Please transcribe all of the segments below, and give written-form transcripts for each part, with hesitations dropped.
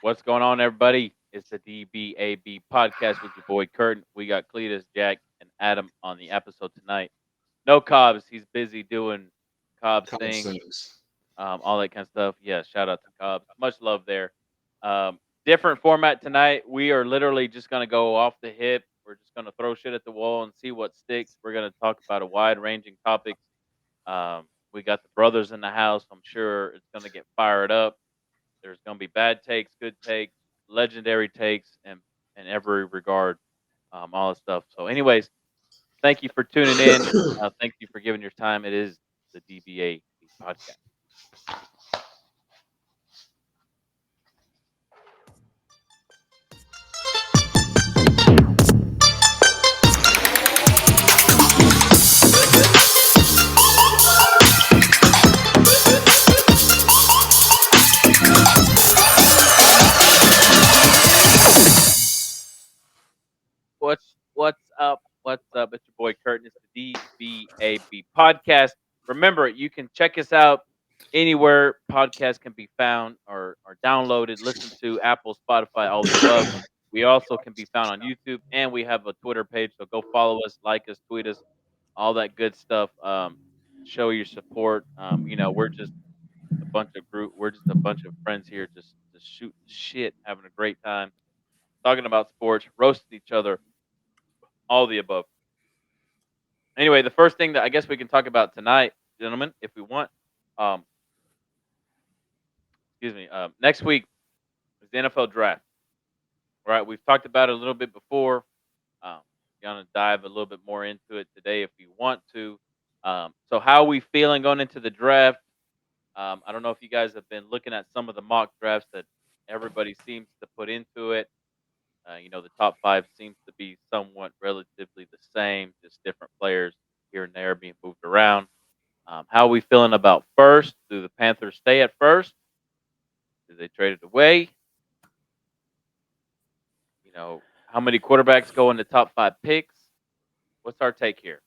What's going on, everybody? It's the D.B.A.B. Podcast with your boy Curtin. We got Cletus, Jack, and Adam on the episode tonight. No Cobbs. He's busy doing Cobbs College thing, things. all that kind of stuff. Yeah, shout out to Cobbs. Much love there. Different format tonight. We are literally just going to go off the hip. We're just going to throw shit at the wall and see what sticks. We're going to talk about a wide ranging topics. We got the brothers in the house. I'm sure it's going to get fired up. There's going to be bad takes, good takes, legendary takes, and in every regard, all that stuff. So, anyways, thank you for tuning in. Thank you for giving your time. It is the DBA podcast. What's up? What's up? It's your boy Curtin. It's the DBAB podcast. Remember, you can check us out anywhere podcasts can be found or downloaded, listen to Apple, Spotify, all the above. We also can be found on YouTube and we have a Twitter page. So go follow us, like us, tweet us, all that good stuff. Show your support. We're just we're just a bunch of friends here just shooting shit, having a great time, talking about sports, roasting each other, all the above. Anyway, the first thing that I guess we can talk about tonight, gentlemen, if we want, um, next week is the NFL draft. All right, we've talked about it a little bit before. Um, gonna dive a little bit more into it today if you want to. So, how are we feeling going into the draft? I don't know if you guys have been looking at some of the mock drafts that everybody seems to put into it. The top five seems to be somewhat relatively the same, just different players here and there being moved around. How are we feeling about first? Do the Panthers stay at first? Do they trade it away? How many quarterbacks go in the top five picks? What's our take here?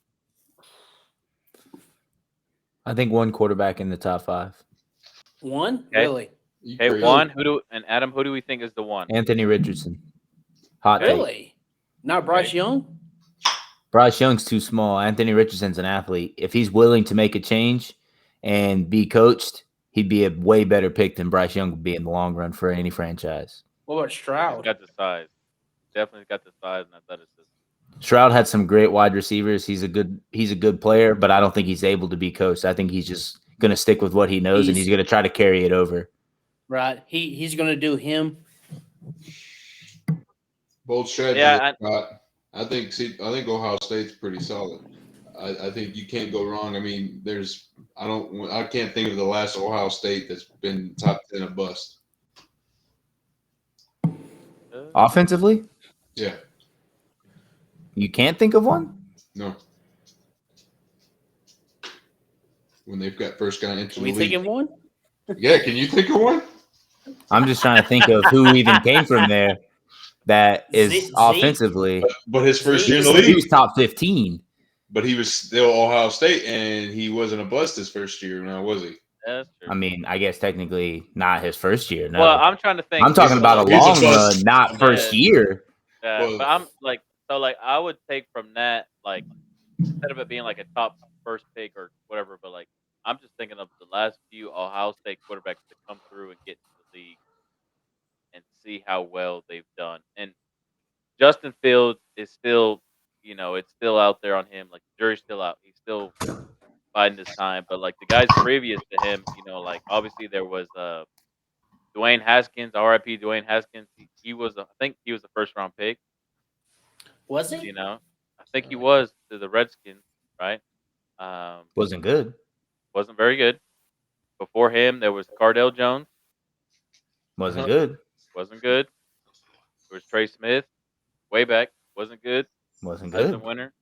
I think one quarterback in the top five. One? Okay. Really? Okay, one. Adam? Who do we think is the one? Anthony Richardson. Hot take. Really? Not Bryce Young? Bryce Young's too small. Anthony Richardson's an athlete. If he's willing to make a change and be coached, he'd be a way better pick than Bryce Young would be in the long run for any franchise. What about He's Stroud? got the size. Definitely got the size and athleticism. Stroud had some great wide receivers. He's a good player, but I don't think he's able to be coached. I think he's just going to stick with what he knows, and he's going to try to carry it over. Right. He's going to do him. Bold strategy. Yeah, I think Ohio State's pretty solid. I think you can't go wrong. I mean, I can't think of the last Ohio State that's been top 10 a bust. Offensively? Yeah. You can't think of one? No. When they've got first guy into Can the we league. think of one? Yeah, can you think of one? I'm just trying to think of who even came from there that is Zeke? offensively. But his first year in the He league. was top 15. But he was still Ohio State, and he wasn't a bust his first year, now was he? that's true. I mean, I guess technically not his first year. No. Well, I'm trying to think. I'm talking about a he's a long bust. run, not first year. But I'm like, I would take from that, like, instead of it being like a top first pick or whatever, but like, I'm just thinking of the last few Ohio State quarterbacks to come through and get into the league and see how well they've done. And Justin Fields is still, it's still out there on him. Like, the jury's still out. He's still biding his time. But like the guys previous to him, like obviously there was Dwayne Haskins, R.I.P. Dwayne Haskins. He was, I think he was the first round pick. Was he? I think he was to the Redskins, right? Wasn't good. Wasn't very good. Before him, there was Cardell Jones. Wasn't good. Wasn't good. There was Trey Smith, way back. Wasn't good. Wasn't Heisman good. winner.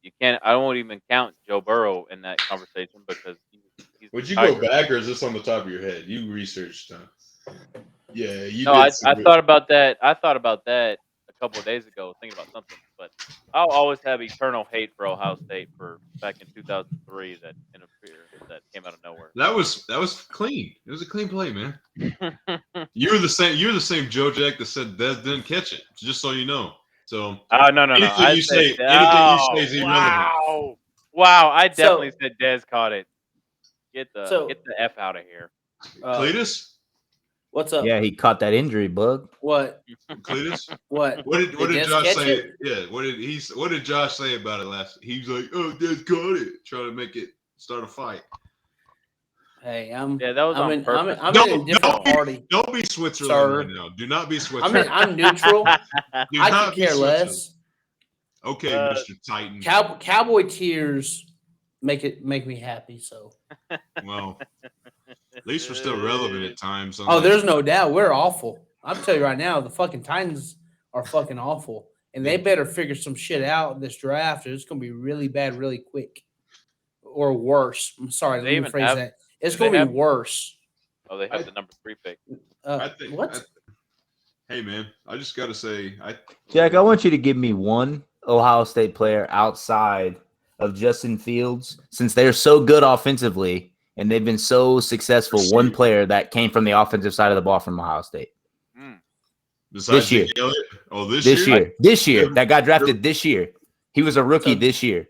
You can't. I won't even count Joe Burrow in that conversation because he's. Would you the go Tiger. back, or is this on the top of your head? You researched, huh? Yeah, you No, did. I thought about that. I thought about that a couple of days ago, thinking about something. but I'll always have eternal hate for Ohio State for back in 2003 that interference that came out of nowhere. That was clean. It was a clean play, man. You're the same Joe Jack that said Dez didn't catch it. Just so you know. So Oh no! anything I you said, say, anything you say is irrelevant. Wow! I definitely So- said Dez caught it. Get So- the f out of here. Cletus, What's up? Yeah, he caught that injury bug. What? Cletus. What? What did Dez Josh catch say? it? Yeah, what did Josh say about it last? He was like, "Oh, Dez caught it," trying to make it start a fight. Hey, Yeah, that was I'm on in, purpose. I'm in a different Don't party. Don't be Switzerland Sir. right now. Do not be Switzerland. I'm neutral. Do I not could be care Switzerland. less. Okay, Mr. Titan. Cowboy tears make me happy. So. Well, at least we're still relevant at times. Oh, there's no doubt. We're awful. I'm telling you right now, the fucking Titans are fucking awful. And they better figure some shit out in this draft, or it's going to be really bad really quick. Or worse. I'm sorry, Do let they me even rephrase have- that. It's do going they to be have- worse. Oh, they have the number 3 pick. I think. What? Hey, man, I just got to say, Jack, I want you to give me one Ohio State player outside of Justin Fields, since they're so good offensively and they've been so successful. One player that came from the offensive side of the ball from Ohio State besides this year. Zeke Elliott, This year, that got drafted this year. He was a rookie So- this year.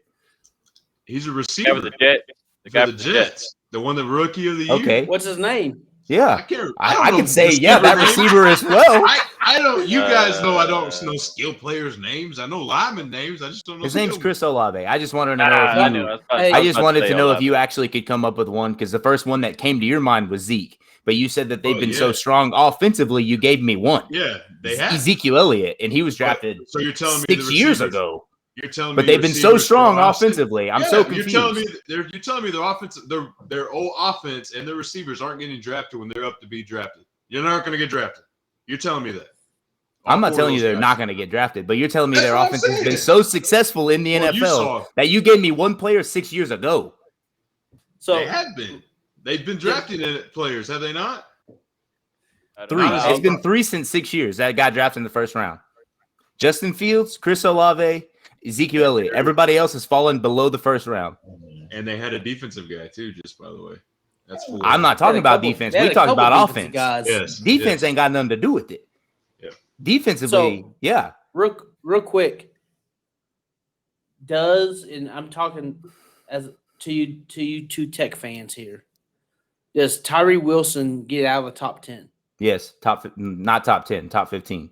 he's a Yeah, receiver. with the Jet. The For guy the with the Jets. Jets, the one, the rookie of the year. Okay, What's his name? yeah, don't I know can say receiver yeah, that names. receiver as well. I don't. You guys know I don't know skill players' names. I know lineman names. I just don't know. His name's skill. Chris Olave. I just wanted to know I if knew. you. I was about- Hey, I I was just about wanted say to know if Olave. you actually could come up with one, because the first one that came to your mind was Zeke, but you said that they've Oh, been yeah. so strong offensively. You gave me one. Yeah, they have. Ezekiel Elliott, and he was drafted So you're telling me 6 the years receivers- ago. You're telling me, But they've been so receivers for strong Ohio State- offensively. I'm Yeah, so You're confused. telling me their offense, their old offense and their receivers aren't getting drafted when they're up to be drafted. You're not going to get drafted. You're telling me that. I'm All not four telling of you those they're guys. not going to get drafted, but you're telling me That's their what I'm offense has been saying. so successful in the Well, you NFL saw- that you gave me one player 6 years ago. So They have been. They've been drafting players, have they not? I don't Three. know. It's been 3 since 6 years that got drafted in the first round. Justin Fields, Chris Olave, Ezekiel Elliott. Everybody else has fallen below the first round. And they had a defensive guy too, just by the way. That's four. I'm not they had talking a about couple- defense. they had We a talking couple about defensive offense. Guys. Yes. Defense yes. ain't got nothing to do with it. Yeah. Defensively, So- yeah. Real quick. And I'm talking as to you two Tech fans here. Does Tyree Wilson get out of the top 10? Yes. Not top 10, top 15.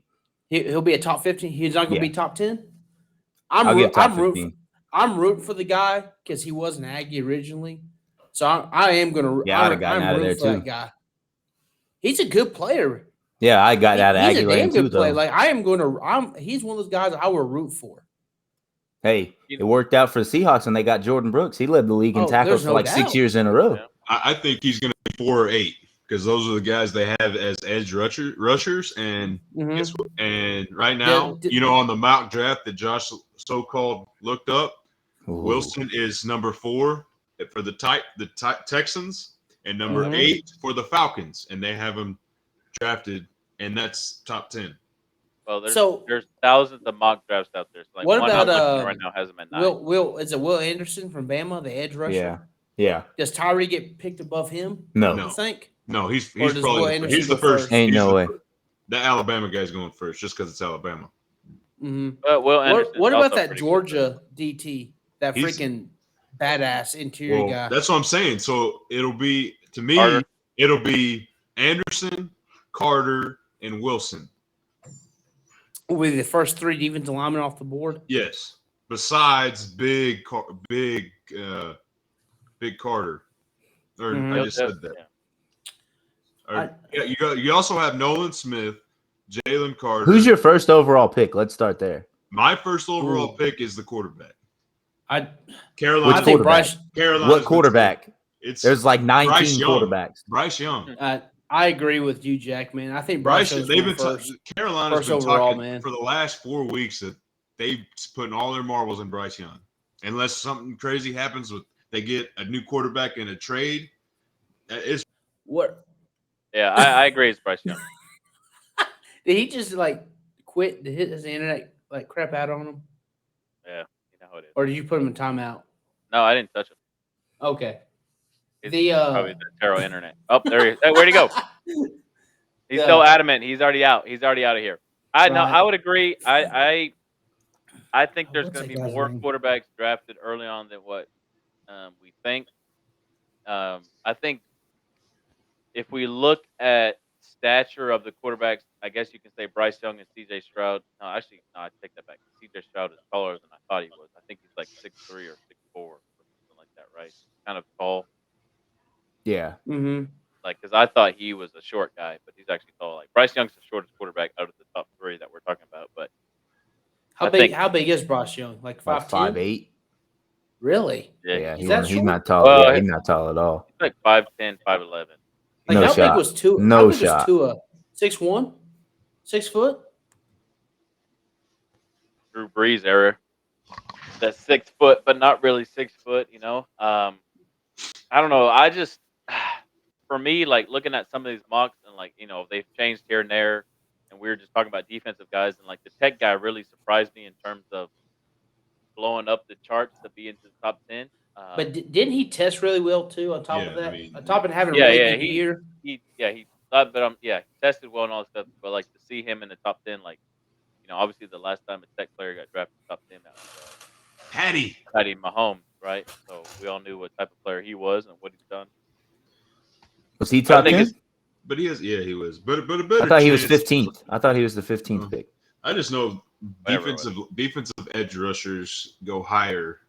He'll be a top 15. He's not going to Yeah. be top 10. I'll give top 15. I'm rooting for the guy because he was an Aggie originally. So I am going to. Yeah, I'd have gotten out of there for that too. guy. He's a good player. Yeah, I got out of He's Aggie a Lane damn good too, player. though. Like I am going to. He's one of those guys I will root for. Hey, it worked out for the Seahawks when they got Jordan Brooks. He led the league in Oh, tackles there's for no like doubt. 6 years in a row. Yeah. I think he's going to be 4 or 8 because those are the guys they have as edge rushers. And Mhm. guess what? And right now, Yeah, on the mock draft that Josh so-called looked up, Ooh. Wilson is number 4 for the Texans and number Mhm. 8 for the Falcons, and they have him drafted, and that's top 10. Well, So- there's thousands of mock drafts out there. So like What one about, I'm looking at right now has him at 9. Is it Will Anderson from Bama, the edge rusher? Yeah. Yeah. Does Tyree get picked above him? No. No. You think? No, he's Or does Will probably Anderson he's the go first. first? Ain't he's no the way. The Alabama guy's going first just because it's Alabama. Mm-hmm. Will Anderson's What about also that pretty good, Georgia DT? That He's- freaking badass interior Well, guy. that's what I'm saying. So it'll be to me, Carter. it'll be Anderson, Carter, and Wilson. With the first 3 defensive linemen off the board. Yes. Besides big Carter. Or Mhm. I just said that. Yeah. Or, you also have Nolan Smith, Jalen Carter. Who's your first overall pick? Let's start there. My first overall pick is the quarterback. I Carolina. Which think quarterback? Carolina's What quarterback? It's There's like 19 Bryce Young. quarterbacks. Bryce Young. I agree with you, Jack. Man, I think Bryce. Bryce. They've been first. Carolina's first been overall, talking man. for the last 4 weeks that they've putting all their marbles in Bryce Young. Unless something crazy happens with they get a new quarterback in a trade, it's What Yeah, I agree. It's Bryce Young. did he just like quit? Did his internet like crap out on him? Yeah, you know how it is. or did you put him in timeout? No, I didn't touch him. Okay. It's The probably the Terrell internet. Oh, there he. Hey, where'd he go? He's so adamant. He's already out. He's already out of here. I know. Right. I would agree. I think there's What's going to that be guy's more name? quarterbacks drafted early on than what we think. I think if we look at stature of the quarterbacks, I guess you can say Bryce Young and C.J. Stroud. No, actually, no, I take that back. C.J. Stroud is taller than I thought he was. I think he's like 6'3" or 6'4" or something like that, right? Kind of tall. Yeah. Mm-hmm. Like, because I thought he was a short guy, but he's actually tall. Like Bryce Young's the shortest quarterback out of the top three that we're talking about. But How I big? think, How big is Bryce Young? Like Like 5'10"? 5'8". Really? yeah, Yeah, He's that he's short? not tall. well, Yeah, he's not tall at all. he's like 5'10", 5'11". Like No how big shot. was Tua? No How big was shot. Tua? 6'1"? 6 foot? Drew Brees era. That's 6 foot, but not really 6 foot. I don't know. I just, for me, like looking at some of these mocks and like they've changed here and there, and we were just talking about defensive guys, and like the tech guy really surprised me in terms of blowing up the charts to be into the top 10. But didn't he test really well too? On top Yeah, of I that, mean, on top of having a Yeah, really yeah, good year, he thought, but he tested well and all that stuff. But like to see him in the top 10, like obviously the last time a tech player got drafted top 10, that was Patty. Patty Mahomes, right? So we all knew what type of player he was and what he's done. Was he I top think 10? it's But he was. But a better I thought he was chance. 15th. I thought he was the 15th pick. I just know Whatever it defensive edge rushers go higher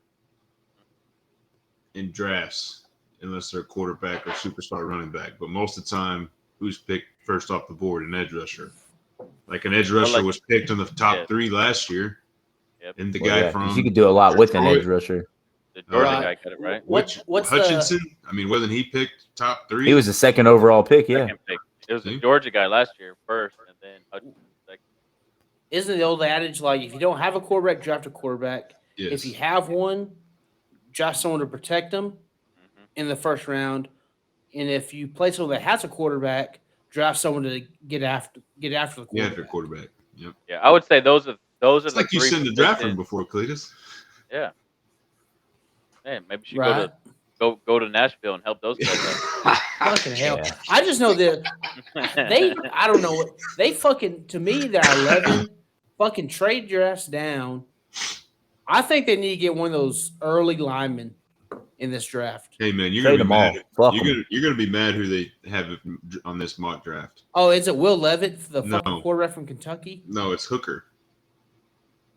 in drafts unless they're a quarterback or superstar running back. But most of the time, who's picked first off the board? An edge rusher. Like an edge rusher like- was picked in the top Yeah. 3 last year. Yep. And the Well, guy yeah, 'cause from you could do a lot with an Detroit, edge rusher. the Georgia Right. guy got it right. What's Hutchinson? I mean, wasn't he picked top 3? He was the second overall pick. Yeah. Second pick. It was the See? Georgia guy last year first, and then Hutchinson second. isn't the old adage like if you don't have a quarterback, draft a quarterback. Yes. If you have one, draft someone to protect them Mhm. in the first round. And if you play someone that has a quarterback, draft someone to get after the Yeah, quarterback. for quarterback. Yep. Yeah, I would say those are It's the like you three seen the draft room positions. before, Cletus. Yeah. Man, maybe you should Right? go to Nashville and help those guys Fucking hell. Yeah. I just know that out. I don't know what they fucking to me they're 11 fucking trade your ass down. I think they need to get one of those early linemen in this draft. Hey man, you're Trade gonna be them all. mad. Fuck 'em. You're gonna be mad who they have on this mock draft. Oh, is it Will Levitt, the No. fucking quarterback from Kentucky? No, it's Hooker,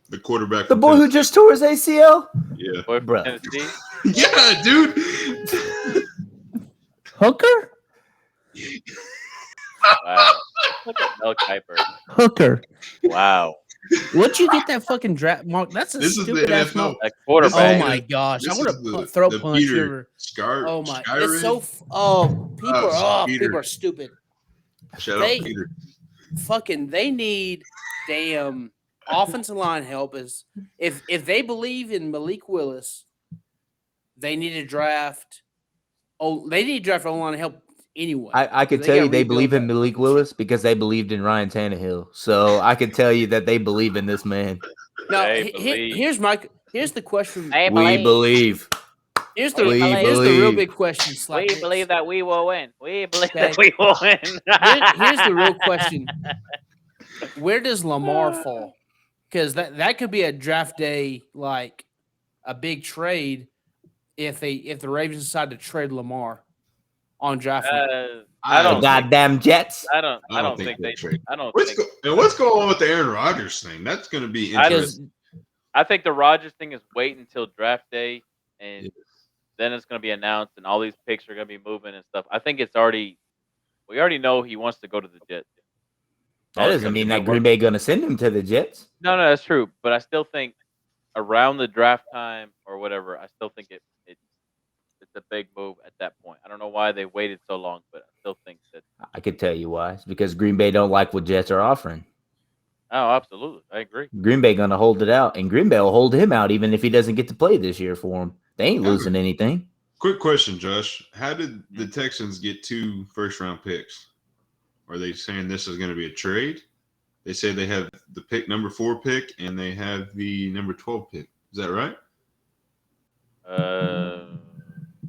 the quarterback. The from boy who Tennessee. just tore his ACL? Yeah, Boy from Bruh. Tennessee. yeah, dude. Hooker? Wow. Look at Mel Kiper. Hooker. Wow. What'd you get that fucking draft mark? That's a This is the stupid ass NFL. mark. That Oh quarterback. my gosh! This I want is the- to throat the punch Peter whoever. Scar. Oh my! Skyrim. It's so. Peter. People are stupid. Shout they- out Peter. Fucking, they need damn offensive line help. Is if they believe in Malik Willis, they need to draft. Oh, they need to draft O-line help anyway. I could They tell gotta you they rebuild believe in that Malik fucking Willis because they believed in Ryan Tannehill. So I could tell you that they believe in this man. shit. Now, They believe. here's the question. We believe. Here's the We here's the real believe. big question. Slap We dicks. believe that we will win. We believe Okay. that we will win. Here's the real question. Where does Lamar fall? Because that could be a draft day, like a big trade if the Ravens decide to trade Lamar on draft night. I The don't. Think, goddamn Jets. I don't think they'll they. trade. I don't What's think. what's going on with the Aaron Rodgers thing? That's going to be I interesting. I think the Rodgers thing is wait until draft day, and Yeah. then it's going to be announced, and all these picks are going to be moving and stuff. I think it's already. We already know he wants to go to the Jets. That doesn't mean that Green Bay going to send him to the Jets. No, that's true. But I still think around the draft time or whatever, I still think it's a big move at that point. I don't know why they waited so long, but I still think that. I could tell you why. It's because Green Bay don't like what Jets are offering. Oh, absolutely, I agree. Green Bay going to hold it out, and Green Bay will hold him out even if he doesn't get to play this year for him. They ain't losing anything. Quick question, Josh. How did the Texans get 2 first-round picks? Are they saying this is going to be a trade? They say they have the pick number 4 pick and they have the number 12 pick. Is that right?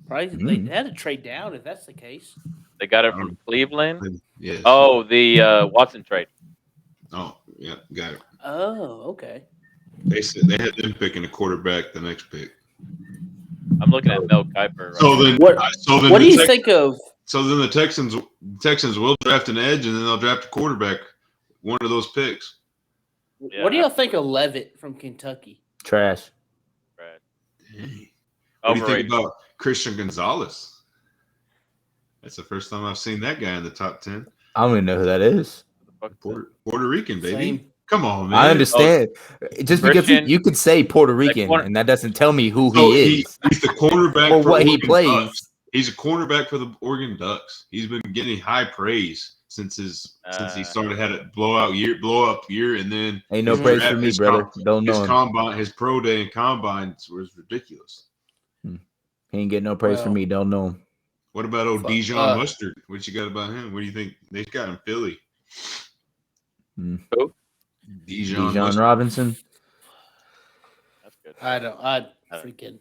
Probably they had to trade down if that's the case. They got it I from don't Cleveland. know. Yes. Oh, the Watson trade. Oh, yeah, got it. Oh, okay. They said they had them picking a quarterback the next pick. I'm looking at Mel Kiper right So now. then, What the do you think of? So then the Texans will draft an edge, and then they'll draft a quarterback. One of those picks. Yeah, What do y'all think of Levitt from Kentucky? Trash. Right. Dang. What do you Overrated. think about Christian Gonzalez? That's the first time I've seen that guy in the top 10. I don't even know who that is. Puerto Rican, baby. Same. Come on, man. I understand. Just because Christian- you could say Puerto Rican, corner- and that doesn't tell me who So he is he's the cornerback or for what he Oregon plays. Ducks. He's a cornerback for the Oregon Ducks. He's been getting high praise since he started had a blow up year, and then Ain't no his praise draft- for me, his brother. com- Don't his know him. combine, his pro day and combine was ridiculous. He ain't getting no praise for Well, me. Don't know him. What about old Fuck, Dijon Mustard? What you got about him? What do you think they got in Philly? Hmm. Who? Dijon Bijan Mustard. Robinson. That's good. I freaking.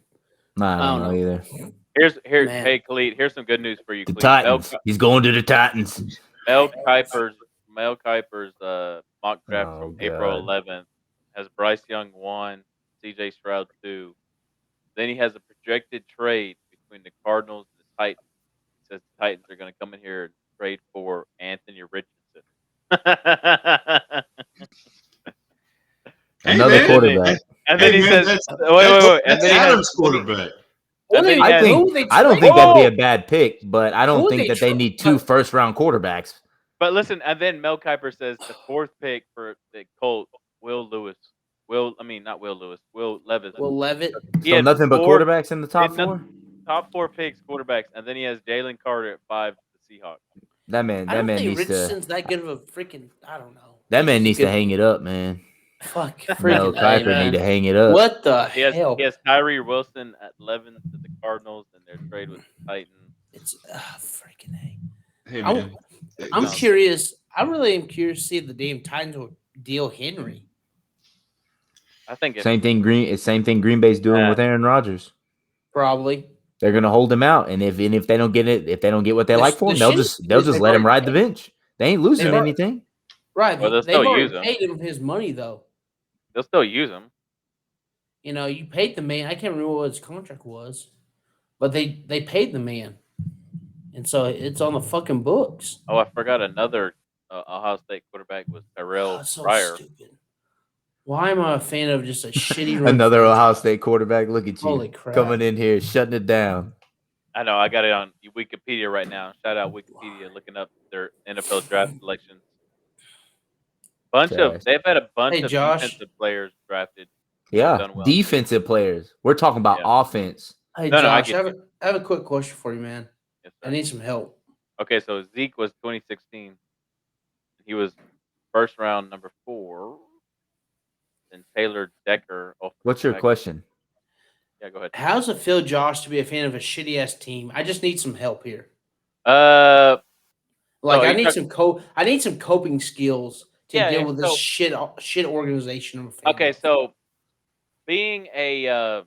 Nah, I don't know either. Here's Man. hey Khalid, here's some good news for you, The Khalid. Titans. He's going to the Titans. Mel Kiper's mock draft Oh, from April God. 11th has Bryce Young 1, CJ Stroud 2. Then he has a projected trade between the Cardinals and the Titans. He says the Titans are going to come in here and trade for Anthony Richardson. Hey, Another man. quarterback. And then Hey, he man, says, that's wait. And that's then he has Adams' quarterback. And then he I has- think I don't think that'd be a bad pick, but I don't Who think they that they tra- need two first-round quarterbacks. But listen, and then Mel Kiper says the fourth pick for the Colts, Will Levis. Will Levis. Will Levitt. He So had nothing but four- quarterbacks in the top he had four. top 4 picks, quarterbacks, and then he has Jalen Carter at 5 for the Seahawks. That man I don't think needs to. Richardson's that good of a freaking. I don't know. That man He's a needs to good- hang it up, man. Fuck. Mel Freaking. Hey, Kiper man. need to hang it up. What the He has hell? Tyree Wilson at 11 to the Cardinals in their trade with the Titans. It's freaking. Hey. Hey, I'm- man. I'm This- curious. I really am curious to see if the damn Titans will deal Henry. I think Same thing. Green Bay's doing Yeah. with Aaron Rodgers. Probably. They're gonna hold him out, and if they don't get it, if they don't get what they The- like for the him, they'll shit just is they've let him already ride the bench. They ain't losing They've already- anything. Right. Well, they'll they've still already use him. paid him his money, though. they'll still use him. You know, you paid the man. I can't remember what his contract was, but they paid the man, and so it's on the fucking books. Oh, I forgot another Ohio State quarterback was Terrell Oh, so Pryor. stupid. Why am I a fan of just a shitty run Another franchise? Ohio State quarterback. Look at you Holy crap. coming in here, shutting it down. I know. I got it on Wikipedia right now. Shout out Wikipedia, looking up their NFL draft selections. Trash. They've had a bunch Hey, of Josh. defensive players drafted. Yeah, done well. defensive players. We're talking about Yeah. offense. Hey, No, I Josh, get I have a quick question for you, man. Yes, I sir. need some help. Okay, so Zeke was 2016. He was first round number 4. And Taylor Decker. What's your question? Yeah, go ahead. How does it feel, Josh, to be a fan of a shitty ass team? I just need some help here. Like So I you need talk- I need some coping skills to Yeah, deal with this so- shit organization. I'm a fan Okay, of. so being a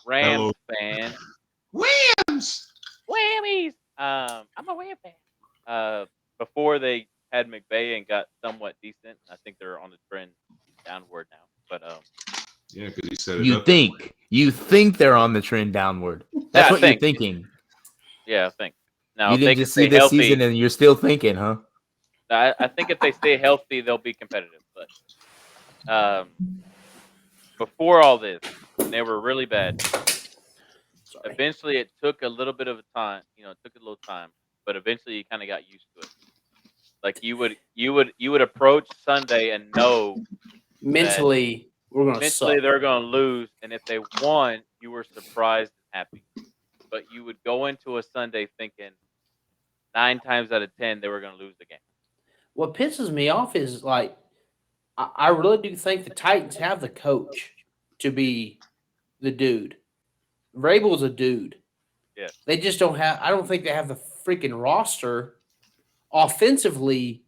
Rams Hello. fan, Williams. whammies. I'm a Ram fan. Before they had McVay and got somewhat decent, I think they're on the trend downward now. But Yeah, because he set it You up. think they're on the trend downward. That's I what think. you're thinking. yeah, I think now You if they didn't can just see stay this healthy, season and you're still thinking, huh? I think if they stay healthy, they'll be competitive. But before all this, they were really bad. Sorry. Eventually, it took a little bit of a time. It took a little time, but eventually, you kind of got used to it. Like you would approach Sunday and know Mentally, we're gonna mentally suck. they're going to lose, and if they won, you were surprised and happy. But you would go into a Sunday thinking 9 times out of 10 they were going to lose the game. What pisses me off is like I really do think the Titans have the coach to be the dude. Vrabel's a dude. Yeah. They just don't have. I don't think they have the freaking roster offensively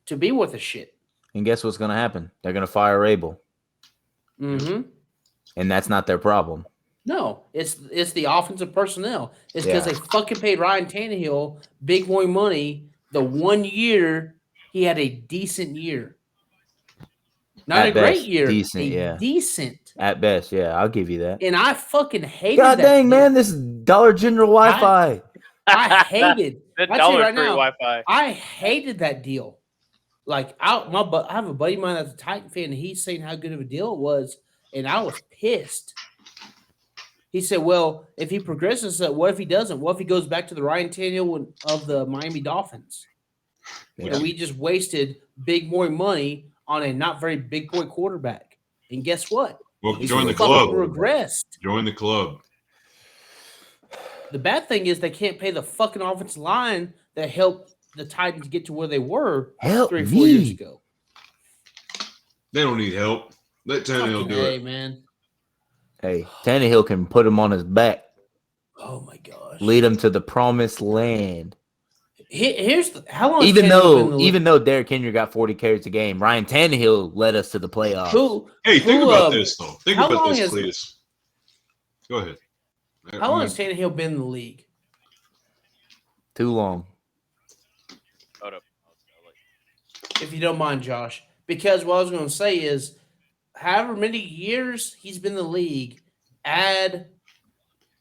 to be worth a shit. And guess what's gonna happen? They're gonna fire Rabel. Mm-hmm. and that's not their problem. No, it's the offensive personnel. It's because Yeah. they fucking paid Ryan Tannehill big boy money the 1 year he had a decent year. Not At a great best, year, decent, a yeah. decent. At best, yeah, I'll give you that. And I fucking hated God that dang, deal. man, this is Dollar General Wi-Fi. I hated. The I tell you Dollar right Tree now, Wi-Fi. I hated that deal. Like I have a buddy of mine that's a Titan fan, and he's saying how good of a deal it was, and I was pissed. He said, "Well, if he progresses, what if he doesn't? What if he goes back to the Ryan Tannehill of the Miami Dolphins? Yeah. And we just wasted big boy money on a not very big boy quarterback. And guess what? Well, He's join the fucking club. Regressed. Join the club. The bad thing is they can't pay the fucking offensive line that helped the Titans get to where they were Help 3 or 4 years me. ago. They don't need help. Let Tannehill Fucking do A, it. man. Hey, Tannehill can put him on his back, Oh my gosh. lead him to the promised land. Here's how long has Even Tannehill been in the though league? Derrick Henry got 40 carries a game, Ryan Tannehill led us to the playoffs. Hey, think Who, about this, though. Think how about long this, has- Cletus. Go ahead. How long has Tannehill been in the league? Too long. Hold up. If you don't mind, Josh. Because what I was going to say is, however many years he's been in the league, add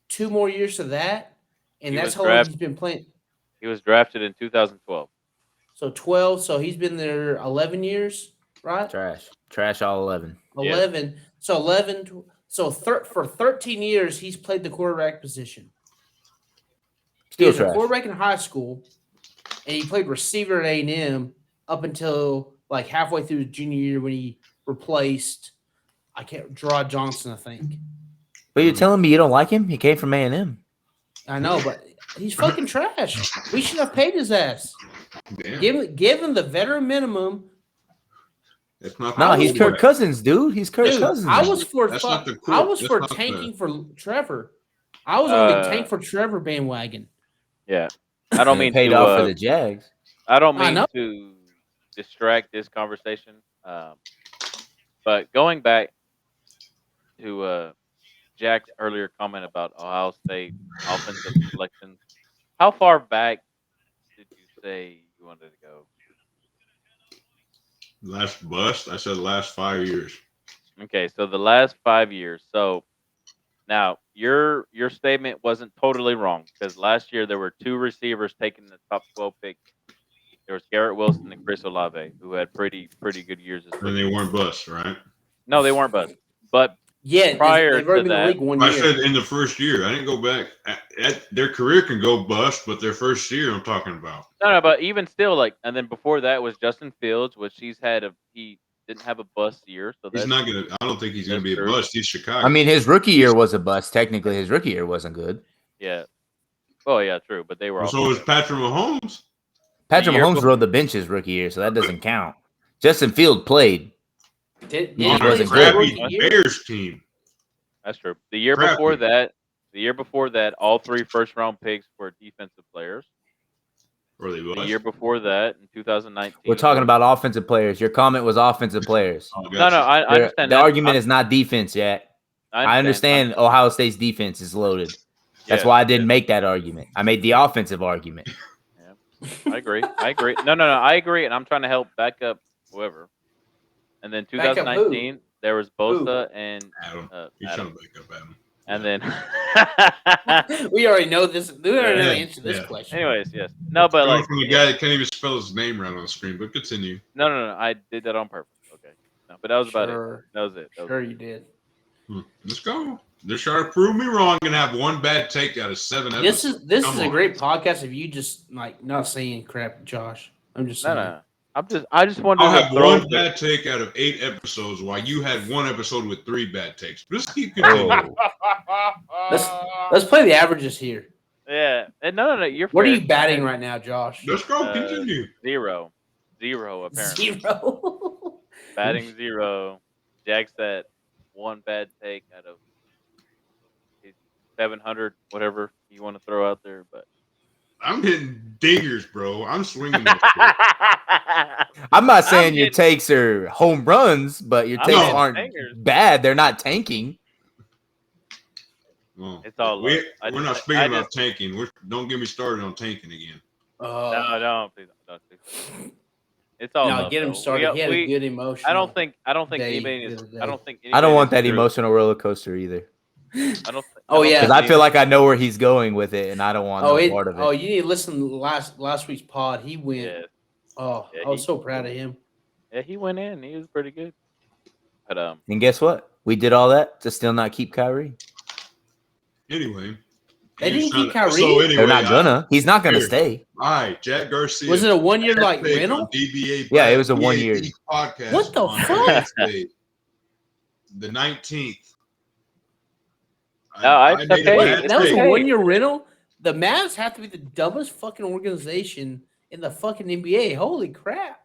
2 more years to that, and He that's was how long he's been playing. He was drafted in 2012. So 12. So he's been there 11 years, right? Trash all 11. 11. So 11. So for 13 years, he's played the quarterback position. He Still was a trash. quarterback in high school, and he played receiver at A&M up until like halfway through his junior year when he replaced Gerard Johnson, I think. But you're telling me you don't like him? He came from A&M. I know, but he's fucking trash. We should have paid his ass. Damn. Give him the veteran minimum. That's not No, the he's quarterback. Kirk Cousins, dude. He's Kirk Dude, Cousins. I was for That's not the I court. was That's for not the- tanking for Trevor. I was on the tank for Trevor bandwagon. Yeah. I don't He mean paid to, off for the Jags. I don't I mean know. to distract this conversation. But going back to Jack's earlier comment about Ohio State offensive selections, how far back did you say you wanted to go? Last bust? I said last 5 years. Okay, so the last 5 years. So now your statement wasn't totally wrong because last year there were 2 receivers taking the top 12 pick. There was Garrett Wilson and Chris Olave, who had pretty good years. And they weren't bust, right? No, they weren't bust. But Yeah, prior they've already to been in the that- league 1 I year. said in the first year. I didn't go back. Their career can go bust, but their first year I'm talking about. no, but even still, like, and then before that was Justin Fields, which he didn't have a bust year, so He's that's not gonna. I don't think he's gonna that's be a true. bust. He's Chicago. I mean, his rookie year was a bust. Technically, his rookie year wasn't good. yeah. Oh yeah, true. But they were so all is Patrick Mahomes. Patrick year Mahomes before- rode the bench his rookie year, so that doesn't count. Justin Field played. Did He he just play wasn't his good. rookie Crappy year? Bears team. That's true. The year Crappy. before that, all 3 first round picks were defensive players. Or they The bust. year before that, in 2019, We're talking about offensive players. Your comment was offensive players. Oh, No, gotcha. I understand. The that. argument is not defense yet. I understand Ohio State's defense is loaded. That's Yeah, why I didn't make that argument. I made the offensive argument. I agree. No, I agree, and I'm trying to help back up whoever. And then Back up who? 2019, there was Bosa and Adam. He's Adam. trying to back up Adam. And then, We already know this. We already know the Yeah, answer to this yeah. question. anyways, yes, no, but Coming like, from the guy that can't even spell his name right on the screen, but continue. no, I did that on purpose. Okay, no, but that was about it. Sure. That was it. That was Sure, it. you did. Let's go. They're trying to prove me wrong and have one bad take out of 7 episodes. This Come is a on. great podcast if you just like not saying crap, Josh. I'm just No, saying. no. I just wanted I'll to have throw one the- bad take out of 8 episodes while you had 1 episode with 3 bad takes. Just keep continuing. Let's play the averages here. Yeah, and no. You're What are fair. you batting right now, Josh? Let's go. Continue. Zero apparently. 0. Batting 0. Jack's at 1 bad take out of 700, whatever you want to throw out there, but. I'm hitting dingers, bro. I'm swinging. That shit. I'm not saying I'm your getting- takes are home runs, but your I'm takes getting aren't bangers. bad. They're not tanking. Well, It's all love. we're not speaking about tanking. Don't get me started on tanking again. No, please don't. It's all no, love. get him though. started. He had a good emotion. I don't think day anybody is. the other I day. don't think. I don't anybody want is that true. emotional roller coaster either. I don't. Oh, I don't yeah. Because think I feel like I know where he's going with it, and I don't want no part of it. Oh, you need to listen to last week's pod. He went. Yeah, Oh, Yeah, I was so proud of him. yeah, he went in. He was pretty good. But And guess what? We did all that to still not keep Kyrie. Anyway. They didn't keep Kyrie? So anyway, They're not gonna. He's not gonna Here. stay. All right, Jack Garcia. Was it a 1 year like Take rental? on DBAB Yeah, it was a 1 year. podcast. What the on fuck? Wednesday, the 19th. No, it's made a okay. bad That was take. a 1 year rental. The Mavs have to be the dumbest fucking organization in the fucking NBA. Holy crap!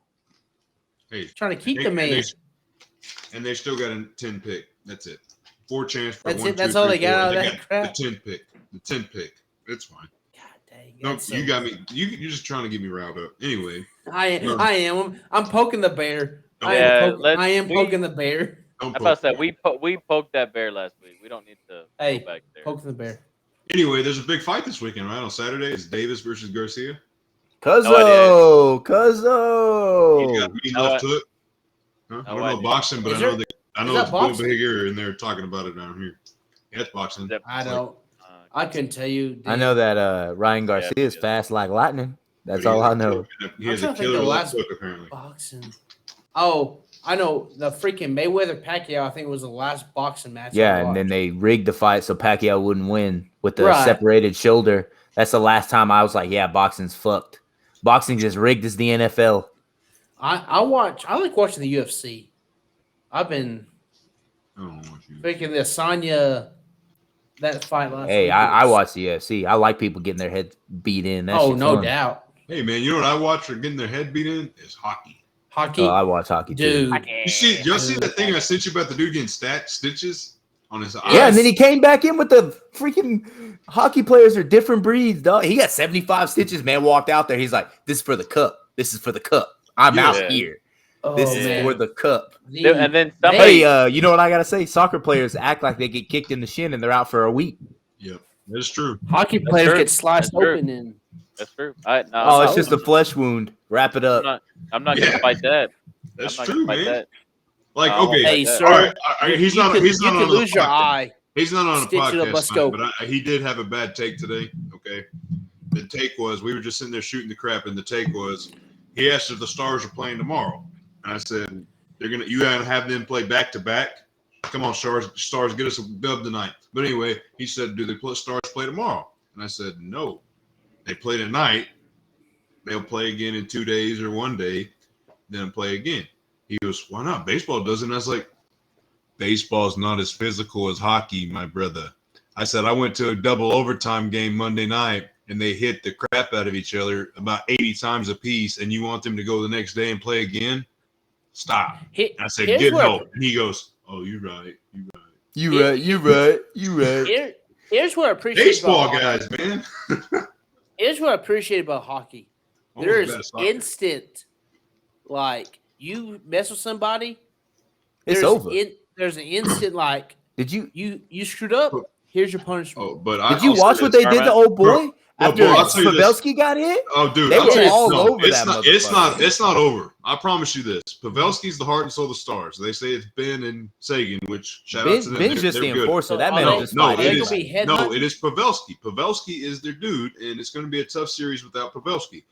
Hey, Trying to keep they- the man. and they still got a 10 pick. That's it. 4 chance for That's 1, it? That's 2, all 3, they got 4. out of They that got crap? The 10 pick. The 10 pick. It's fine. God dang. No, that's you so- got me. You're just trying to get me riled up. Anyway, I am. I'm poking the bear. I Yeah, am poking the bear. don't I about to poke say we poked that bear last week. We don't need to Hey, go back there. poking the bear. Anyway, there's a big fight this weekend, right? On Saturday, it's Davis versus Garcia. Cuzzo, He's Cuzzo. got me No, left hook. Huh? I no don't know idea. boxing, but Is I know there- I is know that it's Bill boxing? Bigger, and they're talking about it down here. Yeah, it's boxing. Is that- I don't. I couldn't tell you. Dude. I know that Ryan Garcia is yeah. fast like lightning. That's But he all has I a know. killer- He has I'm a trying to think killer the left last- hook, apparently. Boxing. Oh, I know the freaking Mayweather Pacquiao. I think it was the last boxing match. I Yeah, and watched. then they rigged the fight so Pacquiao wouldn't win with the Right. separated shoulder. That's the last time I was like, yeah, boxing's fucked. Boxing just rigged as the NFL. I like watching the UFC. I've been I don't know what you. freaking the Asanya that fight last Hey, week. I was- watch the UFC. I like people getting their heads beat in. That Oh, shit's no fun. doubt. Hey man, you know what I watch for getting their head beat in is hockey. Hockey, Oh, I watch hockey too. dude. Y'all see that thing I sent you about the dude getting stitches on his eye? Yeah, and then he came back in with the freaking hockey players are different breeds, dog. He got 75 stitches, man. Walked out there. He's like, this is for the cup. This is for the cup. I'm Yeah. out here. Oh, This is man. for the cup. And then somebody. Hey, you know what I gotta say? Soccer players act like they get kicked in the shin and they're out for a week. Yep, that's true. Hockey players true. get sliced That's true. open and That's true. Oh, it's just a flesh wound. Wrap it up. I'm not Yeah. gonna fight that. That's I'm not true, gonna fight man. that. Like, I won't okay, fight Hey, that. sir. all right, he's not. He's you not could on the lose your podcast. eye. He's not on a Stitch it up, podcast, let's tonight, go. but he did have a bad take today. Okay, the take was we were just sitting there shooting the crap, and the take was he asked if the Stars are playing tomorrow, and I said you gotta have them play back to back. Come on, Stars, get us a dub tonight. But anyway, he said, do the Stars play tomorrow? And I said, no, they play tonight. They'll play again in 2 days or 1 day, then play again. He goes, why not? Baseball doesn't. And I was like, baseball's not as physical as hockey, my brother. I said, I went to a double overtime game Monday night, and they hit the crap out of each other about 80 times a piece, and you want them to go the next day and play again? Stop. And I said, Here's get where- help. And he goes, oh, you're right. You're right. You right. Here's what I appreciate Baseball about hockey. guys, man. Here's what I appreciate about hockey. Almost There's best soccer. instant, like you mess with somebody, It's there's over. there's an instant like Did you you screwed up. Here's your punishment. Oh, but did you watch what they did to old boy Bro, after I'll tell you this. Pavelski got hit? Oh, dude, They I'll were tell you, all no, over it's that not, motherfucker. it's not over. I promise you this. Pavelski's the heart and soul of the Stars. They say it's Ben and Sagan, which shout out to them. Ben's just They're the good. enforcer. That So man are will they- just No, fight it anybody. is. Gonna be head No, hunting? it is Pavelski. Pavelski is their dude, and it's going to be a tough series without Pavelski.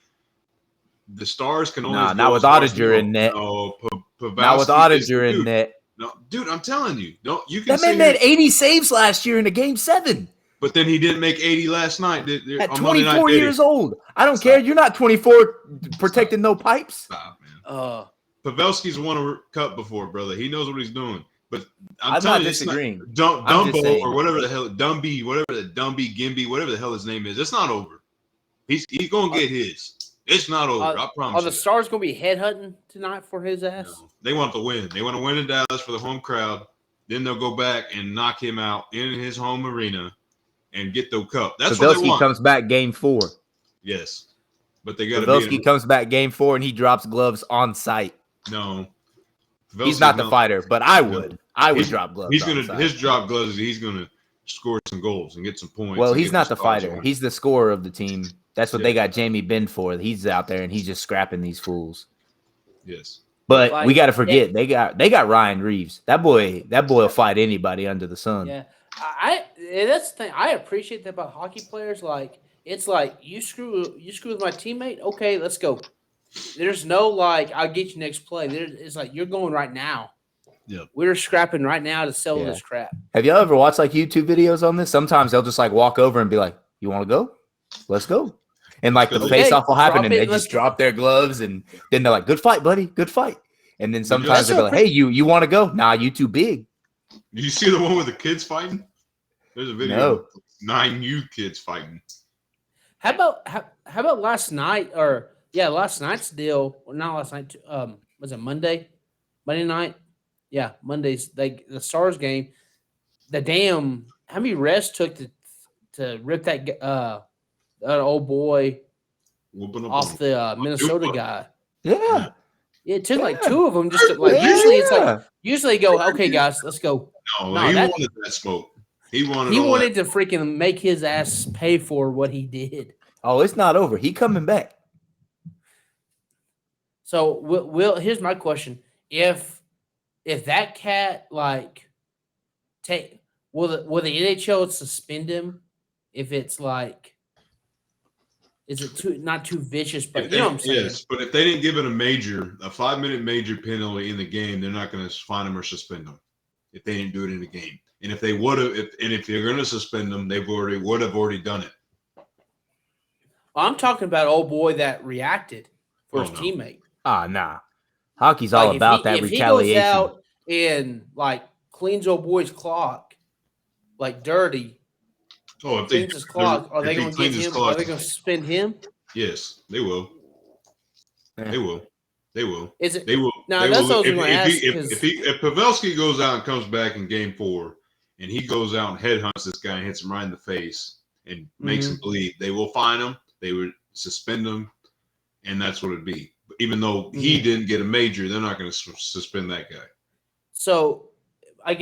The Stars can only Nah, go not with as far as Oettinger they in go. net. No, Pavelski Not with is the Oettinger in dude. net. No, dude, I'm telling you, don't you can That say man made 80 saves last year in a game 7 but then he didn't make 80 last night. at on Monday night, 24 did he? years old. I don't Stop. care. You're not 24 protecting no pipes. Stop, man. Pavelski's Pavelski's won a cup before, brother. He knows what he's doing. But I'm not telling you, it's disagreeing. I'm just Dumbo saying. or whatever the hell, Dumby, whatever the Dumby, Gimby, whatever the hell his name is, it's not over. He's gonna get his. It's not over. I promise Are you. the Stars gonna be headhunting tonight for his ass? No. They want to win. They want to win in Dallas for the home crowd. Then they'll go back and knock him out in his home arena and get the cup. That's what they Pavelski want. comes back game 4. Yes, but they got to Pavelski be. comes back game 4 and he drops gloves on site. No, He's not the fighter, but I would. I would He's- drop gloves. He's on gonna site. his drop gloves. He's gonna score some goals and get some points. Well, and he's get not the stars fighter. on. He's the scorer of the team. That's what Yeah. they got Jamie Benn for. He's out there and he's just scrapping these fools. Yes. But Like, we got to forget they got Ryan Reeves. That boy will fight anybody under the sun. Yeah, that's the thing. I appreciate that about hockey players. Like, it's like you screw with my teammate. Okay, let's go. There's no like I'll get you next play. It's like you're going right now. Yep. We're scrapping right now to sell this crap. Have y'all ever watched like YouTube videos on this? Sometimes they'll just like walk over and be like, "You want to go? Let's go." And like the face off will happen, and they just drop their gloves, and then they're like, "Good fight, buddy. Good fight." And then sometimes they'll be like, "Hey, you want to go? Nah, you too big." Did you see the one with the kids fighting? There's a video of 9 youth kids fighting. How about last night last night's deal? Well, not last night. Was it Monday? Monday night? Yeah, Monday's the Stars game. The damn how many rests took to rip that old boy off the Minnesota guy? Yeah. It took like 2 of them just to, like usually go, okay guys, let's go. No, he wanted that smoke. He wanted to freaking make his ass pay for what he did. Oh, it's not over. He coming back. So will here's my question. If that cat like will the NHL suspend him if it's like is it not too vicious, but you know what I'm saying? Yes, but if they didn't give it a 5-minute major penalty in the game, they're not going to fine him or suspend him if they didn't do it in the game. And if they would have, if they're going to suspend them, would have already done it. I'm talking about old boy that reacted for his teammate. Nah. Hockey's all about that retaliation. If he goes out and like cleans old boy's clock, like dirty. Oh, if cleans his clock, are they going to get him? Are they going to suspend him? Yes, they will. Yeah. They will. They will. Is it? They will. No, they that's will. what I was going to ask. If Pavelski goes out and comes back in Game 4, and he goes out and headhunts this guy and hits him right in the face and makes him bleed, they will fine him. They would suspend him, and that's what it'd be. Even though he didn't get a major, they're not going to suspend that guy. So, I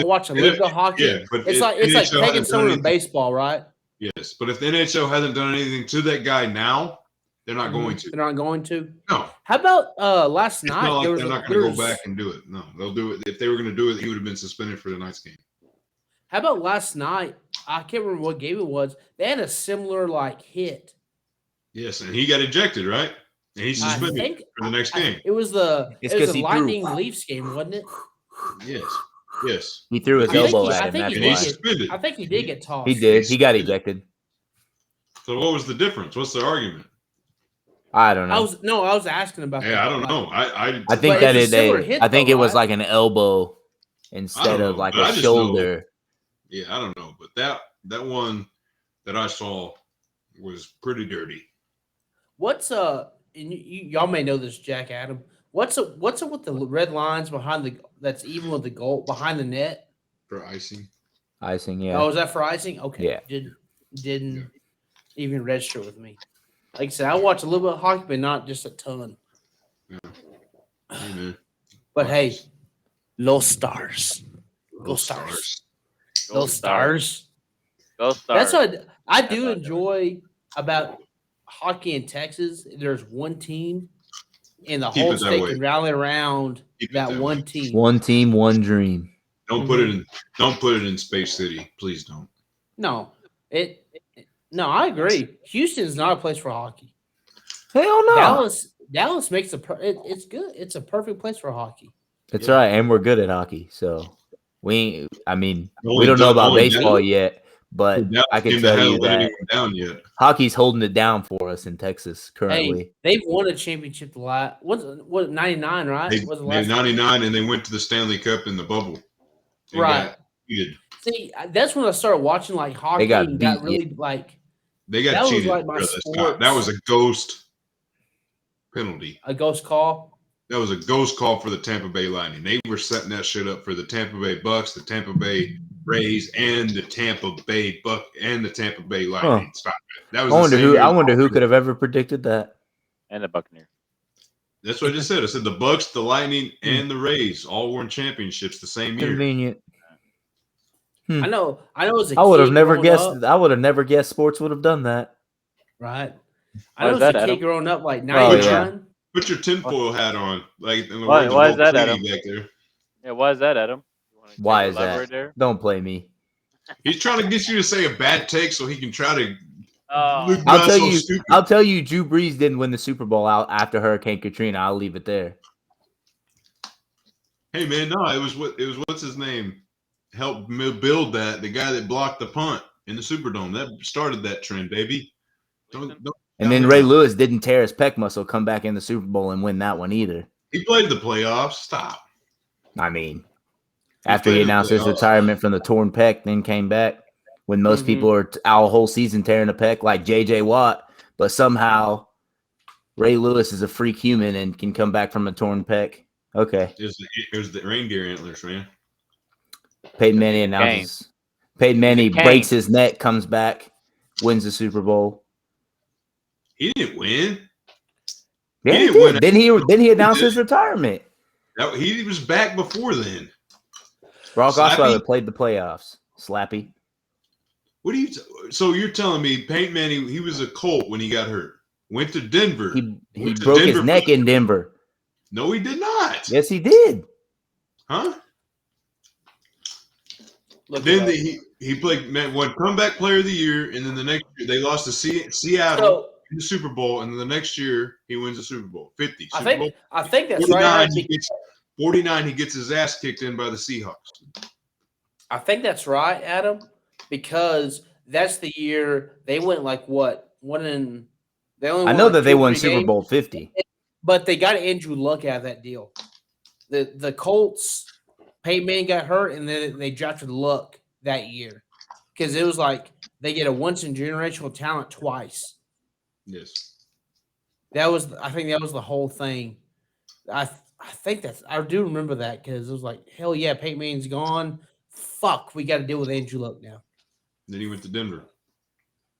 watch a little bit of hockey. Yeah, but it's like taking someone in baseball, right? Yes, but if the NHL hasn't done anything to that guy now, they're not going to. They're not going to. No. How about last night? Not like they're not going to go back and do it. No, they'll do it. If they were going to do it, he would have been suspended for the night's game. How about last night? I can't remember what game it was. They had a similar hit. Yes, and he got ejected, right? And he's suspended for the next game. It was the Lightning Leafs game, wasn't it? Yes. He threw his elbow at him. I think he did get tossed. He did. He got ejected. So what was the difference? What's the argument? I don't know. I was asking about. Yeah, I don't know. I think that it was like an elbow instead of like a shoulder. Yeah, I don't know, but that one that I saw was pretty dirty. What's and y'all may know this, Jack Adam. What's up with the red lines behind that's even with the goal behind the net for icing? Icing, yeah. Oh, is that for icing? Okay, yeah. Didn't even register with me. Like I said, I watch a little bit of hockey, but not just a ton. Yeah. Amen. But hey, Los Stars. Go Stars. Go Stars. Go Stars. That's what I do enjoy about hockey in Texas. There's one team, and the whole state can rally around that one team. One team, one dream. Don't put it in Space City. Please don't. No. No, I agree. Houston's not a place for hockey. Hell no. Dallas makes it's good. It's a perfect place for hockey. That's right, and we're good at hockey. So we don't know about baseball yet, but I can tell you that hockey's holding it down for us in Texas currently. Hey, they've won a championship what 99, right? They 99, and they went to the Stanley Cup in the bubble. Right. See, that's when I started watching hockey. They got cheated. Was my sport. That was a ghost penalty. A ghost call? That was a ghost call for the Tampa Bay Lightning. They were setting that shit up for the Tampa Bay Bucks, the Tampa Bay Rays, and the Tampa Bay Lightning. Stop it. That was I wonder who could have ever predicted that. And the Buccaneers. That's what I just said. I said the Bucks, the Lightning, and the Rays all won championships the same year. Convenient. I know. As a I would have kid never growing guessed. up, I would have never guessed sports would have done that. right? I Why know is as a that, kid Adam? growing up, like Oh, yeah. 99. Put your tinfoil hat on, like in the Why- words why of is that, Old Adam? Tweety back there. Yeah, why is that, Adam? You wanna Why care to is elaborate that? there? Don't play me. He's trying to get you to say a bad take so he can try to. Oh, Luke I'll not tell so you. stupid. I'll tell you. Drew Brees didn't win the Super Bowl out after Hurricane Katrina. I'll leave it there. Hey man, no, it was what's his name helped build that, the guy that blocked the punt in the Superdome that started that trend, baby. Don't And then Ray Lewis didn't tear his pec muscle, come back in the Super Bowl and win that one either. He played the playoffs. Stop. I mean, after he played the announced his playoffs. retirement from the torn pec, then came back when most people are out a whole season tearing a pec like J.J. Watt, but somehow Ray Lewis is a freak human and can come back from a torn pec. Okay. It was the reindeer antlers, man. Peyton Manning announces. Peyton Manning breaks his neck, comes back, wins the Super Bowl. He didn't win. Yeah, he did. Then he announced his retirement. He was back before then. Brock Osweiler played the playoffs. Slappy. What are you? So you're telling me Peyton Manning? He was a Colt when he got hurt. Went to Denver. He broke his neck in Denver. No, he did not. Yes, he did. Huh? Then he played won comeback player of the year, and then the next year they lost to Seattle in the Super Bowl, and then the next year he wins the Super Bowl 50. I think that's 49, right. 49, he gets his ass kicked in by the Seahawks. I think that's right, Adam, because that's the year they went like what? They only I know that they won Super Bowl 50. But they got Andrew Luck out of that deal. The Colts, Peyton Manning got hurt, and then they drafted Luck that year because it was like they get a once in generational talent twice. Yes, I think that was the whole thing. I do remember that because it was like, hell yeah, Peyton Manning's gone. Fuck, we got to deal with Andrew Luck now. Then he went to Denver.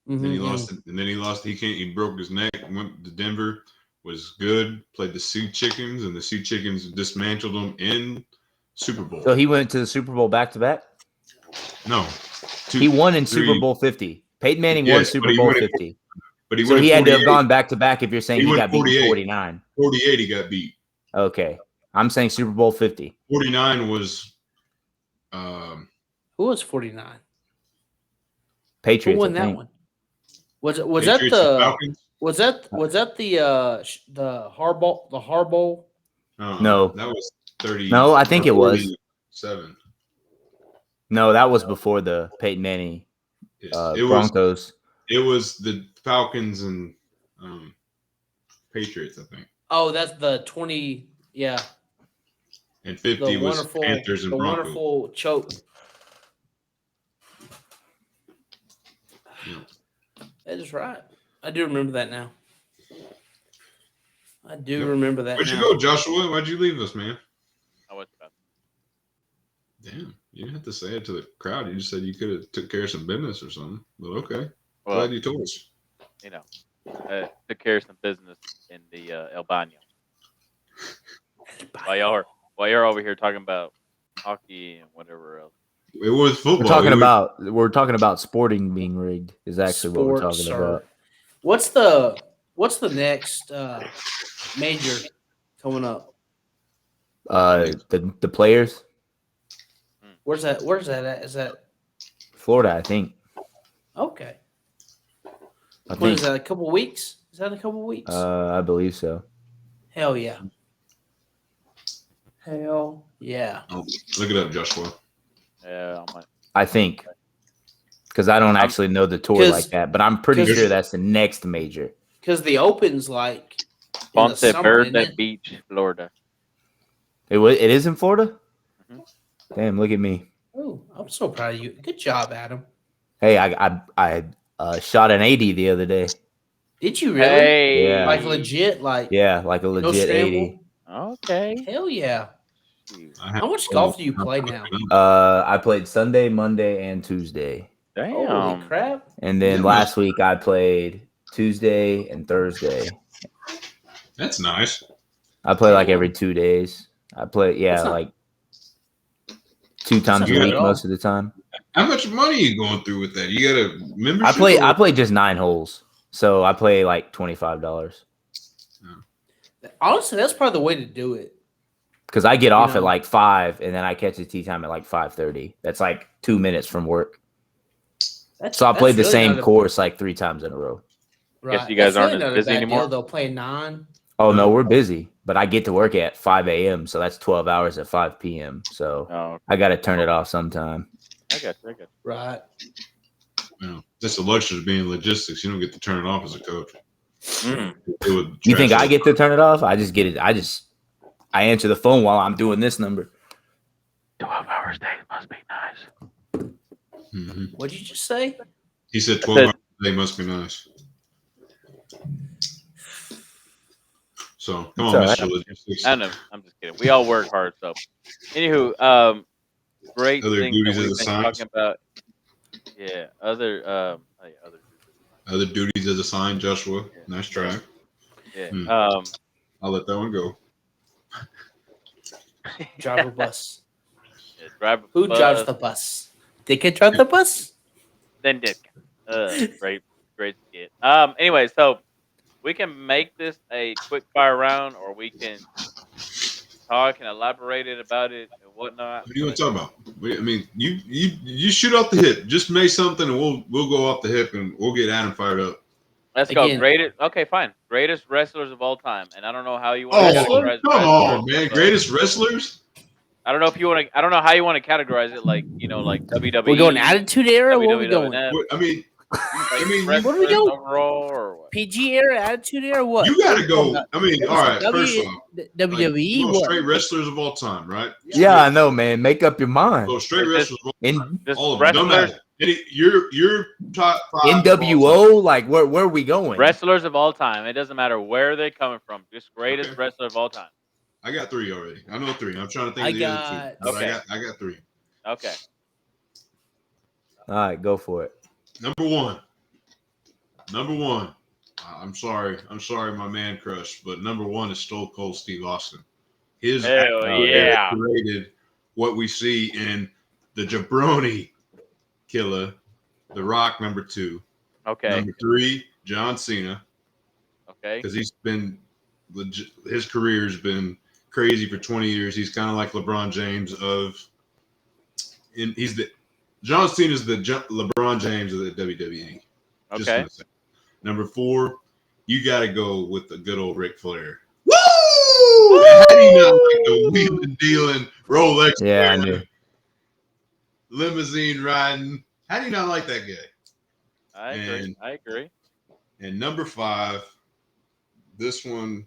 Mm-hmm. Then he lost it, and then he lost. He broke his neck. Went to Denver. Was good. Played the Sioux Chickens, and the Sioux Chickens dismantled them in Super Bowl. So he went to the Super Bowl back to back? No. He won in Super Bowl 50. Peyton Manning won Super Bowl 50. But he had to have gone back to back if you're saying he got beat in 49. 48 he got beat. Okay. I'm saying Super Bowl 50. 49 was who was 49? Patriots. Who won that one? Was Patriots that the Falcons? Was that the Harbaugh? No, that was 30. No, I think it was 7. No, that was before the Peyton Manning Broncos. It was the Falcons and Patriots, I think. Oh, that's the 20. Yeah. And 50 was Panthers and the Broncos. Wonderful choke. Yeah. That is right. I do remember that now. I do remember that. Where'd you now. go, Joshua? Why'd you leave us, man? I was about. Damn, you didn't have to say it to the crowd. You just said you could have took care of some business or something. But okay, Well, glad you told us. You know, took care of some business in the El Baño. While you're over here talking about hockey and whatever else. It was football. We're talking about sporting being rigged. Is actually what we're talking about. What's the next major coming up? The players. Where's that at? Is that Florida? I think. Okay. I What think. is that? A couple weeks? Is that a couple weeks? I believe so. Hell yeah. Hell yeah. Oh, look it up, Joshua. Yeah, I think. Because I don't actually know the tour like that, but I'm pretty sure that's the next major. Because the Open's like Ponce Verde Beach, Florida. It is in Florida? Mm-hmm. Damn, look at me. Oh, I'm so proud of you. Good job, Adam. Hey, I shot an 80 the other day. Did you really? Hey. Yeah. Like legit? Like a legit 80. Okay. Hell yeah. How much golf do you play now? I played Sunday, Monday, and Tuesday. Damn. Holy crap. And then last week I played Tuesday and Thursday. That's nice. I play like every 2 days. I play, That's not- like 2 times not a bad week at all. most of the time. How much money are you going through with that? You got a membership? I play just 9 holes, so I play like $25 Honestly, that's probably the way to do it. because I get off know. at like 5, and then I catch the tee time at like 5:30. That's like 2 minutes from work. So I played the really same not a- course like 3 times in a row. Right. Guess you guys That's aren't really as not a busy bad anymore? Deal, though, playing 9. Oh no, we're busy, but I get to work at 5 a.m. So that's 12 hours at 5 p.m. So Oh, I got to turn it off sometime. I got you. Right. That's the luxury of being logistics. You don't get to turn it off as a coach. Mm. You think I get to turn it off? I just get it. I answer the phone while I'm doing this number. 12 hours days must be nice. Mm-hmm. What did you just say? He said 12 hours a day must be nice. So come on, It's Mr. Logistics. I know. I'm just kidding. We all work hard. So, anywho, great Other things duties that as we've been assigned? talking about. Yeah, other Other duties as assigned, Joshua. Nice try. yeah. Hmm. I'll let that one go. Drive a bus. Yeah, drive a Who bus, drives the bus? Dick drive the bus? Then Dick. Great skit. Anyway, so we can make this a quick fire round, or we can talk and elaborate about it and whatnot. What do you want to talk about? I mean, you shoot off the hip. Just make something, and we'll go off the hip, and we'll get Adam fired up. Let's go. Again. Greatest. Okay, fine. Greatest wrestlers of all time, and I don't know how you want to Oh, categorize come wrestlers, on, man! but Greatest wrestlers? I don't know if you want to. I don't know how you want to categorize it. Like like WWE. We're going attitude era? What are we going? WWF, I mean, wrestlers What are we doing? overall, or what? PG era, attitude era, what? you got to go. I mean, all right. W- First off, WWE, like, what? straight wrestlers of all time, right? Yeah, I know, man. Make up your mind. So straight Is this- wrestlers of all time. In Just All of them. Don't wrestlers, matter. Your top 5 of all time. NWO, like where are we going? wrestlers of all time. It doesn't matter where they're coming from. Just greatest Okay. wrestler of all time. I got 3 already. I know 3. I'm trying to think I of the other 2. But Okay. I got 3. Okay. All right, go for it. Number one. I'm sorry, my man crush, but number 1 is Stone Cold Steve Austin. His Hell yeah. created what we see in the Jabroni Killer, The Rock, number 2. Okay. Number 3, John Cena, Okay. because he's been his career's been crazy for 20 years. He's kind of like LeBron James John Cena's the LeBron James of the WWE. Just Okay. gonna say. Number 4, you got to go with the good old Ric Flair. Woo! How do you not like the wheeling, dealing, Rolex Yeah, I wearing, knew. limousine riding? How do you not like that guy? I agree. And number 5, this one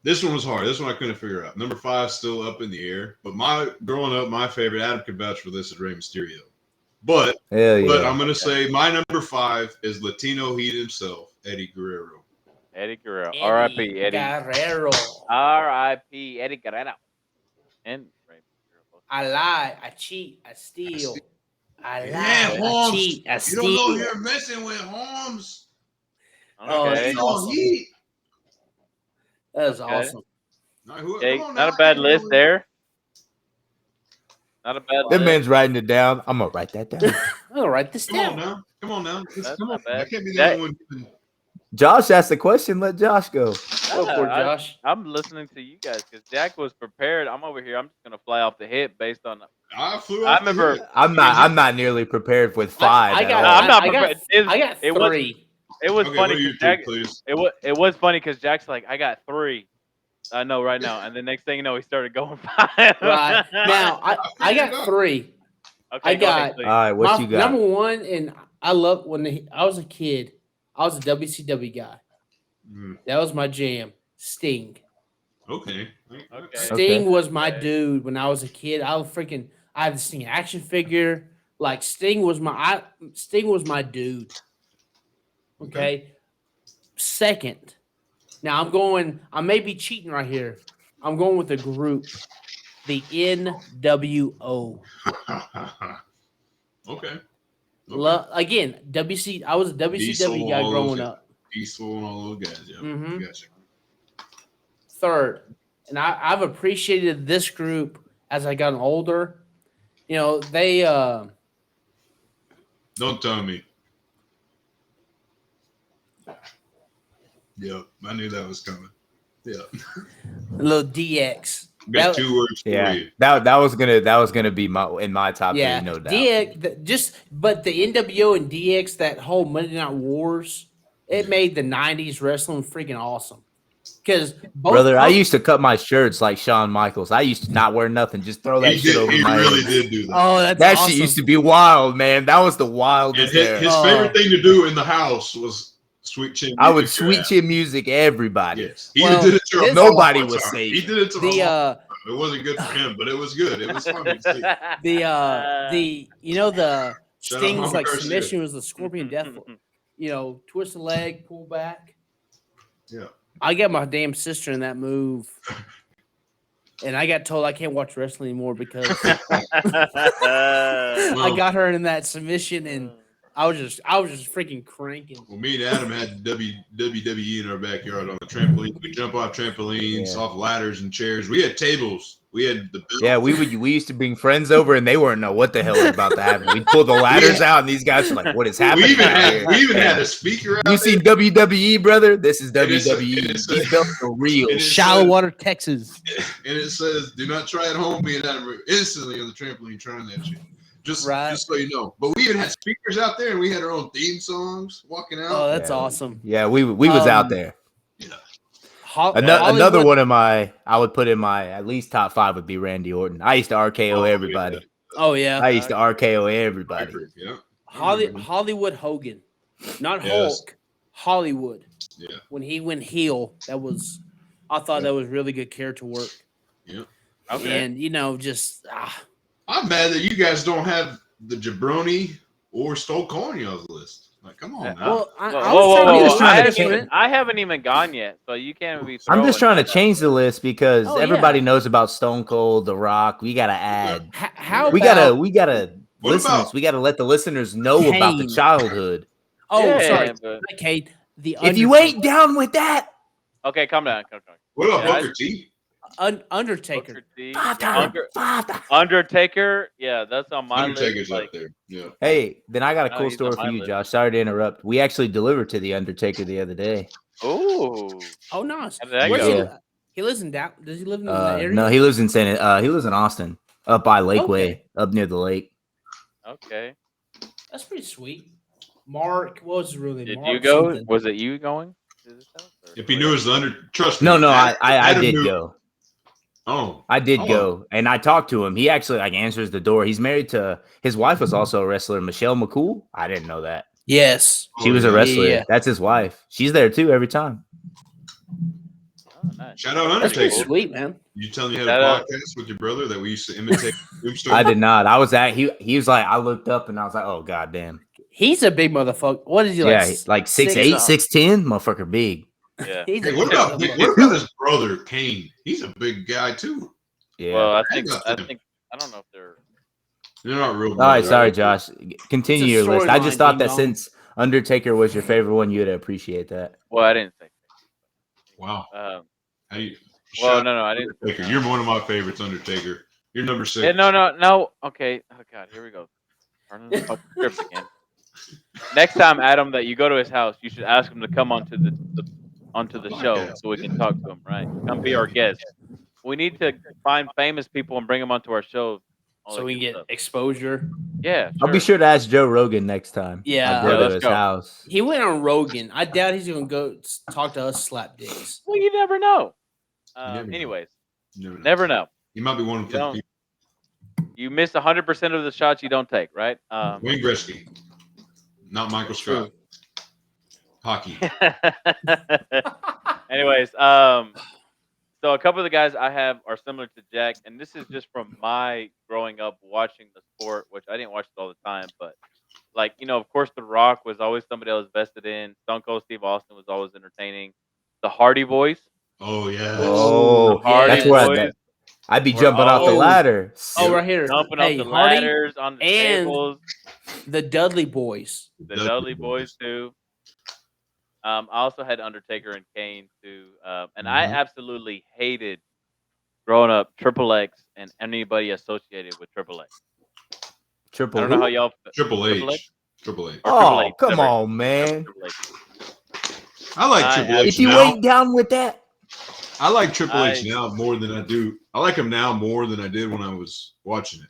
was hard. This one I couldn't figure out. Number 5 still up in the air. But growing up, my favorite, Adam could vouch for this, is Rey Mysterio. But Hell yeah. But I'm going to say my number 5 is Latino Heat himself, Eddie Guerrero. Eddie Guerrero. R.I.P. Eddie. Guerrero. R.I.P. Eddie Guerrero. And Rey Mysterio. I lie, I cheat, I steal. I lie, Yeah, I Holmes. cheat, I You steal. don't know you're messing with Holmes. Oh, Okay. that's Latino awesome. Heat. That is Okay. awesome. All right, Jake, come on not now. a bad list there. Not a bad That list. man's writing it down. I'm gonna write that down. I'm gonna write this Come on down. now. Come on now. That's Come on. not bad. I can't be the That- only one giving. Josh asked the question. Let Josh go. Go for it, Josh. I'm listening to you guys because Jack was prepared. I'm over here. I'm just gonna fly off the hip based on. I flew I off the remember- hip. I'm not nearly prepared with 5. I at got- all. I'm not I got- prepared. It- I got it was- 3. It was Okay, funny what are your because 3, Jack. please? It was funny because Jack's like, I got 3. I know right now, and the next thing you know, he started going 5. Right. Now, I got 3. Okay, I go ahead, got- please. All right, what My you got? number 1, and I love when I was a kid, I was a WCW guy. Mm, That was my jam. Sting. okay. Okay. Sting was my Okay. dude when I was a kid. I had the Sting action figure. Like Sting was my dude. Okay. Second. Now I may be cheating right here. I'm going with a group. The NWO. Okay. Again, I was a WCW Diesel, guy all growing those up. Peaceful and all those guys. Yeah. Mhm. Gotcha. third, and I've appreciated this group as I gotten older. You know, they Don't tell me. Yep, I knew that was coming. Yeah. little DX. Got 2 words for Yeah, you. that was gonna be in my top Yeah, three, no doubt. DX. But the NWO and DX, that whole Monday Night Wars, it made the '90s wrestling freaking awesome. Because Brother, I used to cut my shirts like Shawn Michaels. I used to not wear nothing, just throw that shit over my really head. did do that. Oh, that's That awesome. shit used to be wild, man. That was the And wildest era. his favorite thing to do in the house was sweet chin. I would sweet chin music everybody. Yes, he Well, did it to this- Nobody one was time. safe. He did it to my mom. the It wasn't good for him, but it was good. It was funny to see. the you know the Shout out Sting's Mama like Garcia. submission was the Scorpion Death. You know, twist the leg, pull back. Yeah. I got my damn sister in that move, and I got told I can't watch wrestling anymore because I got her in that submission, and I was just freaking cranking. Well, me and Adam had WWE in our backyard on a trampoline. We jump off trampolines, off ladders and chairs. We had tables. We had the belts. Yeah, we used to bring friends over and they wouldn't know what the hell was about to happen. We'd pull the ladders out and these guys were like, "What is happening?" We even out had here?" a speaker out You there. seen WWE, brother? This is And it's a- WWE. and it's a- These belts are real. and it's- Shallow Water, Texas. And it says, "Do not try at home." Me and Adam were instantly on the trampoline trying that shit. Just so you know. But we even had speakers out there, and we had our own theme songs walking out. Oh, that's awesome. Yeah, we was out there. Yeah. Another one of I would put in my at least top 5 would be Randy Orton. I used to RKO everybody. Oh yeah, I used to RKO everybody. Yeah. Hollywood Hogan, not Yes. Hulk. Hollywood. Yeah. When he went heel, I thought that was really good character work. Yeah. Okay. And you know, just I'm mad that you guys don't have the Jabroni or Stone Cold on y'all's list. Like, come on, man. well, I Whoa, was trying to just be trying to different. I haven't even gone yet, so you can't be. I'm just throwing trying to that change the list because Oh, everybody knows about Stone Cold, The Rock. We gotta add. How We about, gotta What listeners. about- We gotta let the listeners know about the Kane? childhood. Oh, Yeah, sorry, but- not Kane. The If you ain't down with that, Okay, calm down. What about Yeah, Booker T? Undertaker. Booker T. five times. Undertaker, yeah, that's on my Undertaker's list. Like, up there. Yeah. Hey, then I got a No, cool he's story on for my you, list. Josh. Sorry to interrupt. We actually delivered to the Undertaker the other day. ooh, Oh, nice. how did that Where's go? he? Yeah. He lives in Dallas. Does he live in that area? No, he lives in he lives in Austin, up by Lakeway, Okay. up near the lake. Okay, That's pretty sweet. Mark, what was his real name? did Mark you go? something. Was it you going to this house? or- If he knew it was the trust me. No, I Adam did knew- go. Oh, I did Oh. go, and I talked to him. He actually answers the door. He's married to his wife was also a wrestler, Michelle McCool. I didn't know that. Yes. She was a yeah. wrestler. Yeah. That's his wife. She's there too every time. Oh, nice. Shout out That's pretty Undertaker. sweet, man. You telling you had a Shout out. podcast with your brother that we used to imitate Tombstone? I did not. I was at he was like I looked up and I was like, oh goddamn. He's a big motherfucker. What is he like? Yeah, like 6'8", 6'10", motherfucker big. Yeah. He's Hey, a what big about motherfucker. his brother Kane? He's a big guy too. Yeah. Well, I Hang on. don't know if they're. They're not real. All right, brothers, sorry, Josh. Continue It's a your list. I just storyline, thought that ding-dong. since Undertaker was your favorite one, you'd appreciate that. Well, I didn't say. Wow. Hey, Well, shout no, out I didn't. Undertaker. You're one of my favorites, Undertaker. You're number 6. Yeah, no. Okay. Oh God, here we go. Turning the fucking script again. Next time, Adam, that you go to his house, you should ask him to come onto the show Podcast. so we can talk to him. Right? Come be our guest. We need to find famous people and bring them onto our show. all So that we good can get stuff. exposure. Yeah, I'll be sure to ask Joe Rogan next time. Yeah. I'll go Yeah, to let's his go. house. He went on Rogan. I doubt he's gonna go talk to us slap dicks. Well, you never know. never know. Anyways, Never know. never know. You might be one of You the don't- people. You miss 100% of the shots you don't take, right? Wayne Gretzky, not Michael Scott. Hockey. Anyways, so a couple of the guys I have are similar to Jack, and this is just from my growing up watching the sport, which I didn't watch it all the time, but like, of course, The Rock was always somebody I was vested in. Stone Cold Steve Austin was always entertaining. The Hardy Boys. Oh yeah. Oh, Hardy that's where Boys. I'd be We're jumping off the all- ladder. Oh, right here. Jumping Hey, off the Hardy ladders, on the and- tables. The Dudley Boys. The Dudley Boys, too. I also had Undertaker and Kane too, and I Mhm. absolutely hated growing up Triple X and anybody associated with Triple X. I Triple don't know how who? y'all Triple Triple X H. Triple H. or Triple Oh, H, come whatever, on, whatever man. Triple H. I like I Triple H If you now. ain't down with that, I like Triple H I now more than I do. I like him now more than I did when I was watching it.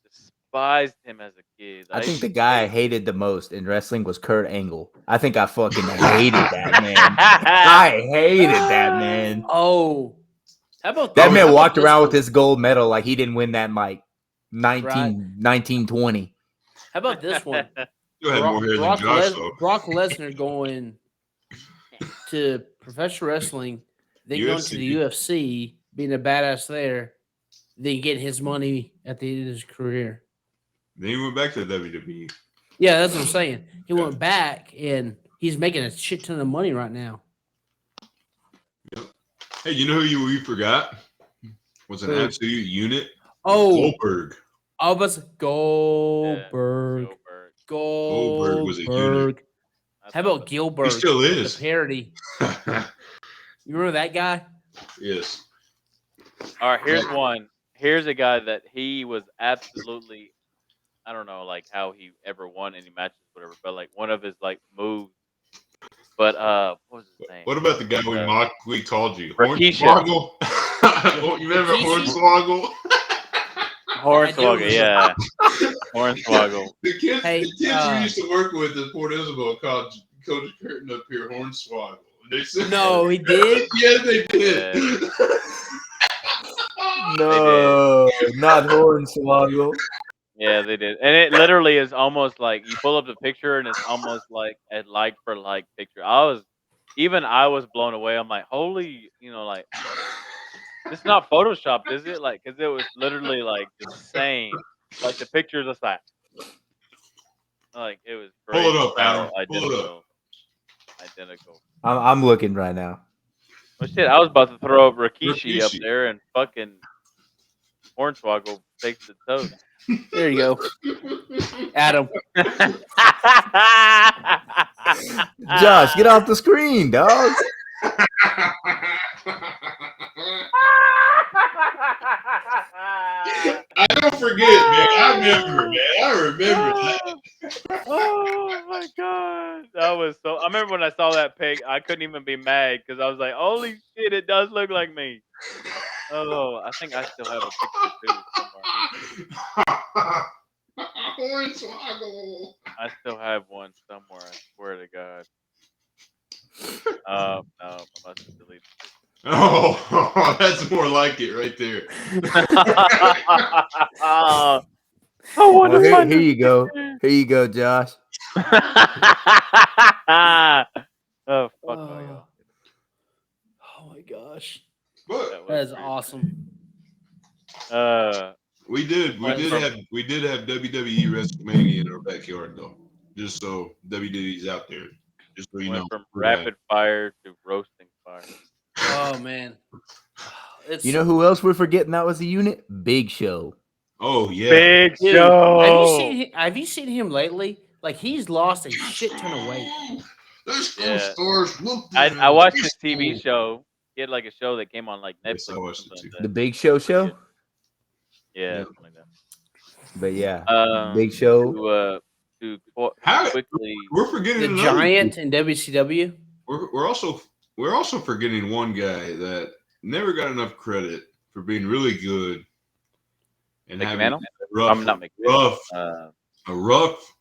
despised him as a kid. I I think used the to guy I hate. hated the most in wrestling was Kurt Angle. I think I fucking hated that man. I hated that man. Oh, how about That Oh, man how about walked this around with one? his gold medal like he didn't win that in like Right. 1920. How about this one? You had more hair than Josh, though. Brock Lesnar going to professional wrestling, then going to the UFC. UFC, being a badass there, then getting his money at the end of his career. Then he went back to WWE. Yeah, that's what I'm saying. He Yeah. went back and he's making a shit ton of money right now. Hey, you know who we forgot was an Who? absolute unit? Oh, Goldberg. I was Goldberg. Goldberg. Goldberg was a unit. That's How about Gilbert? He still The is. parody. You remember that guy? Yes. All right, here's one. Here's a guy that he was absolutely. I don't know, like how he ever won any matches, whatever. But like one of his like moves. But what was his name? What about the guy we Uh, mocked? We called you Rikishi. Hornswoggle. You remember Rikishi? Hornswoggle? Hornswoggle, yeah. Hornswoggle. Hey, the kids we used to work with at Port Isabel called Coach Curtin up here Hornswoggle. They said, no, he did. yeah, they did. No, not Hornswoggle. Yeah, they did. And it literally is almost like you pull up the picture and it's almost like a like for like picture. I was blown away. I'm like, holy, like it's not photoshopped, is it? Like, cause it was literally like the same. Like the pictures just like it was Pull crazy. it up, Adam. Pull it up. Identical. I'm looking right now. Well, shit, I was about to throw up Rikishi up Rikishi. there and fucking Hornswoggle takes the toast. There you go, Adam. Josh, get off the screen, dog. I don't forget, man. I remember that. Oh my god, that was so. I remember when I saw that pig, I couldn't even be mad because I was like, "Holy shit, it does look like me." Oh, I think I still have a picture too somewhere. Hornswoggle. I still have one somewhere. I swear to God. No, I must have deleted it. Oh, that's more like it right there. I Well, want to here find you go. Here you go, Josh. oh fuck no, y'all. Oh my gosh, But That that was is pretty awesome. funny. we did have WWE WrestleMania in our backyard though. Just so WWE's out there. Just so you Went know. from rapid fire to roasting fire. Oh man, it's You know who else we're forgetting that was a unit? Big Show. Oh yeah. Big dude, Show. Have you seen him lately? Like he's lost a shit ton of weight. Let's go Yeah. stars. Look I watched his TV show. He had like a show that came on like Yes, I Netflix or watched it something too. like The that. Big Show show? Yeah, Yeah. something like that. But yeah, Um, Big Show. to How- quickly. We're forgetting The another. Giant in WCW. We're also forgetting one guy that never got enough credit for being really good and Mickey having Mantle? rough, Not Mickey Mantle. a rough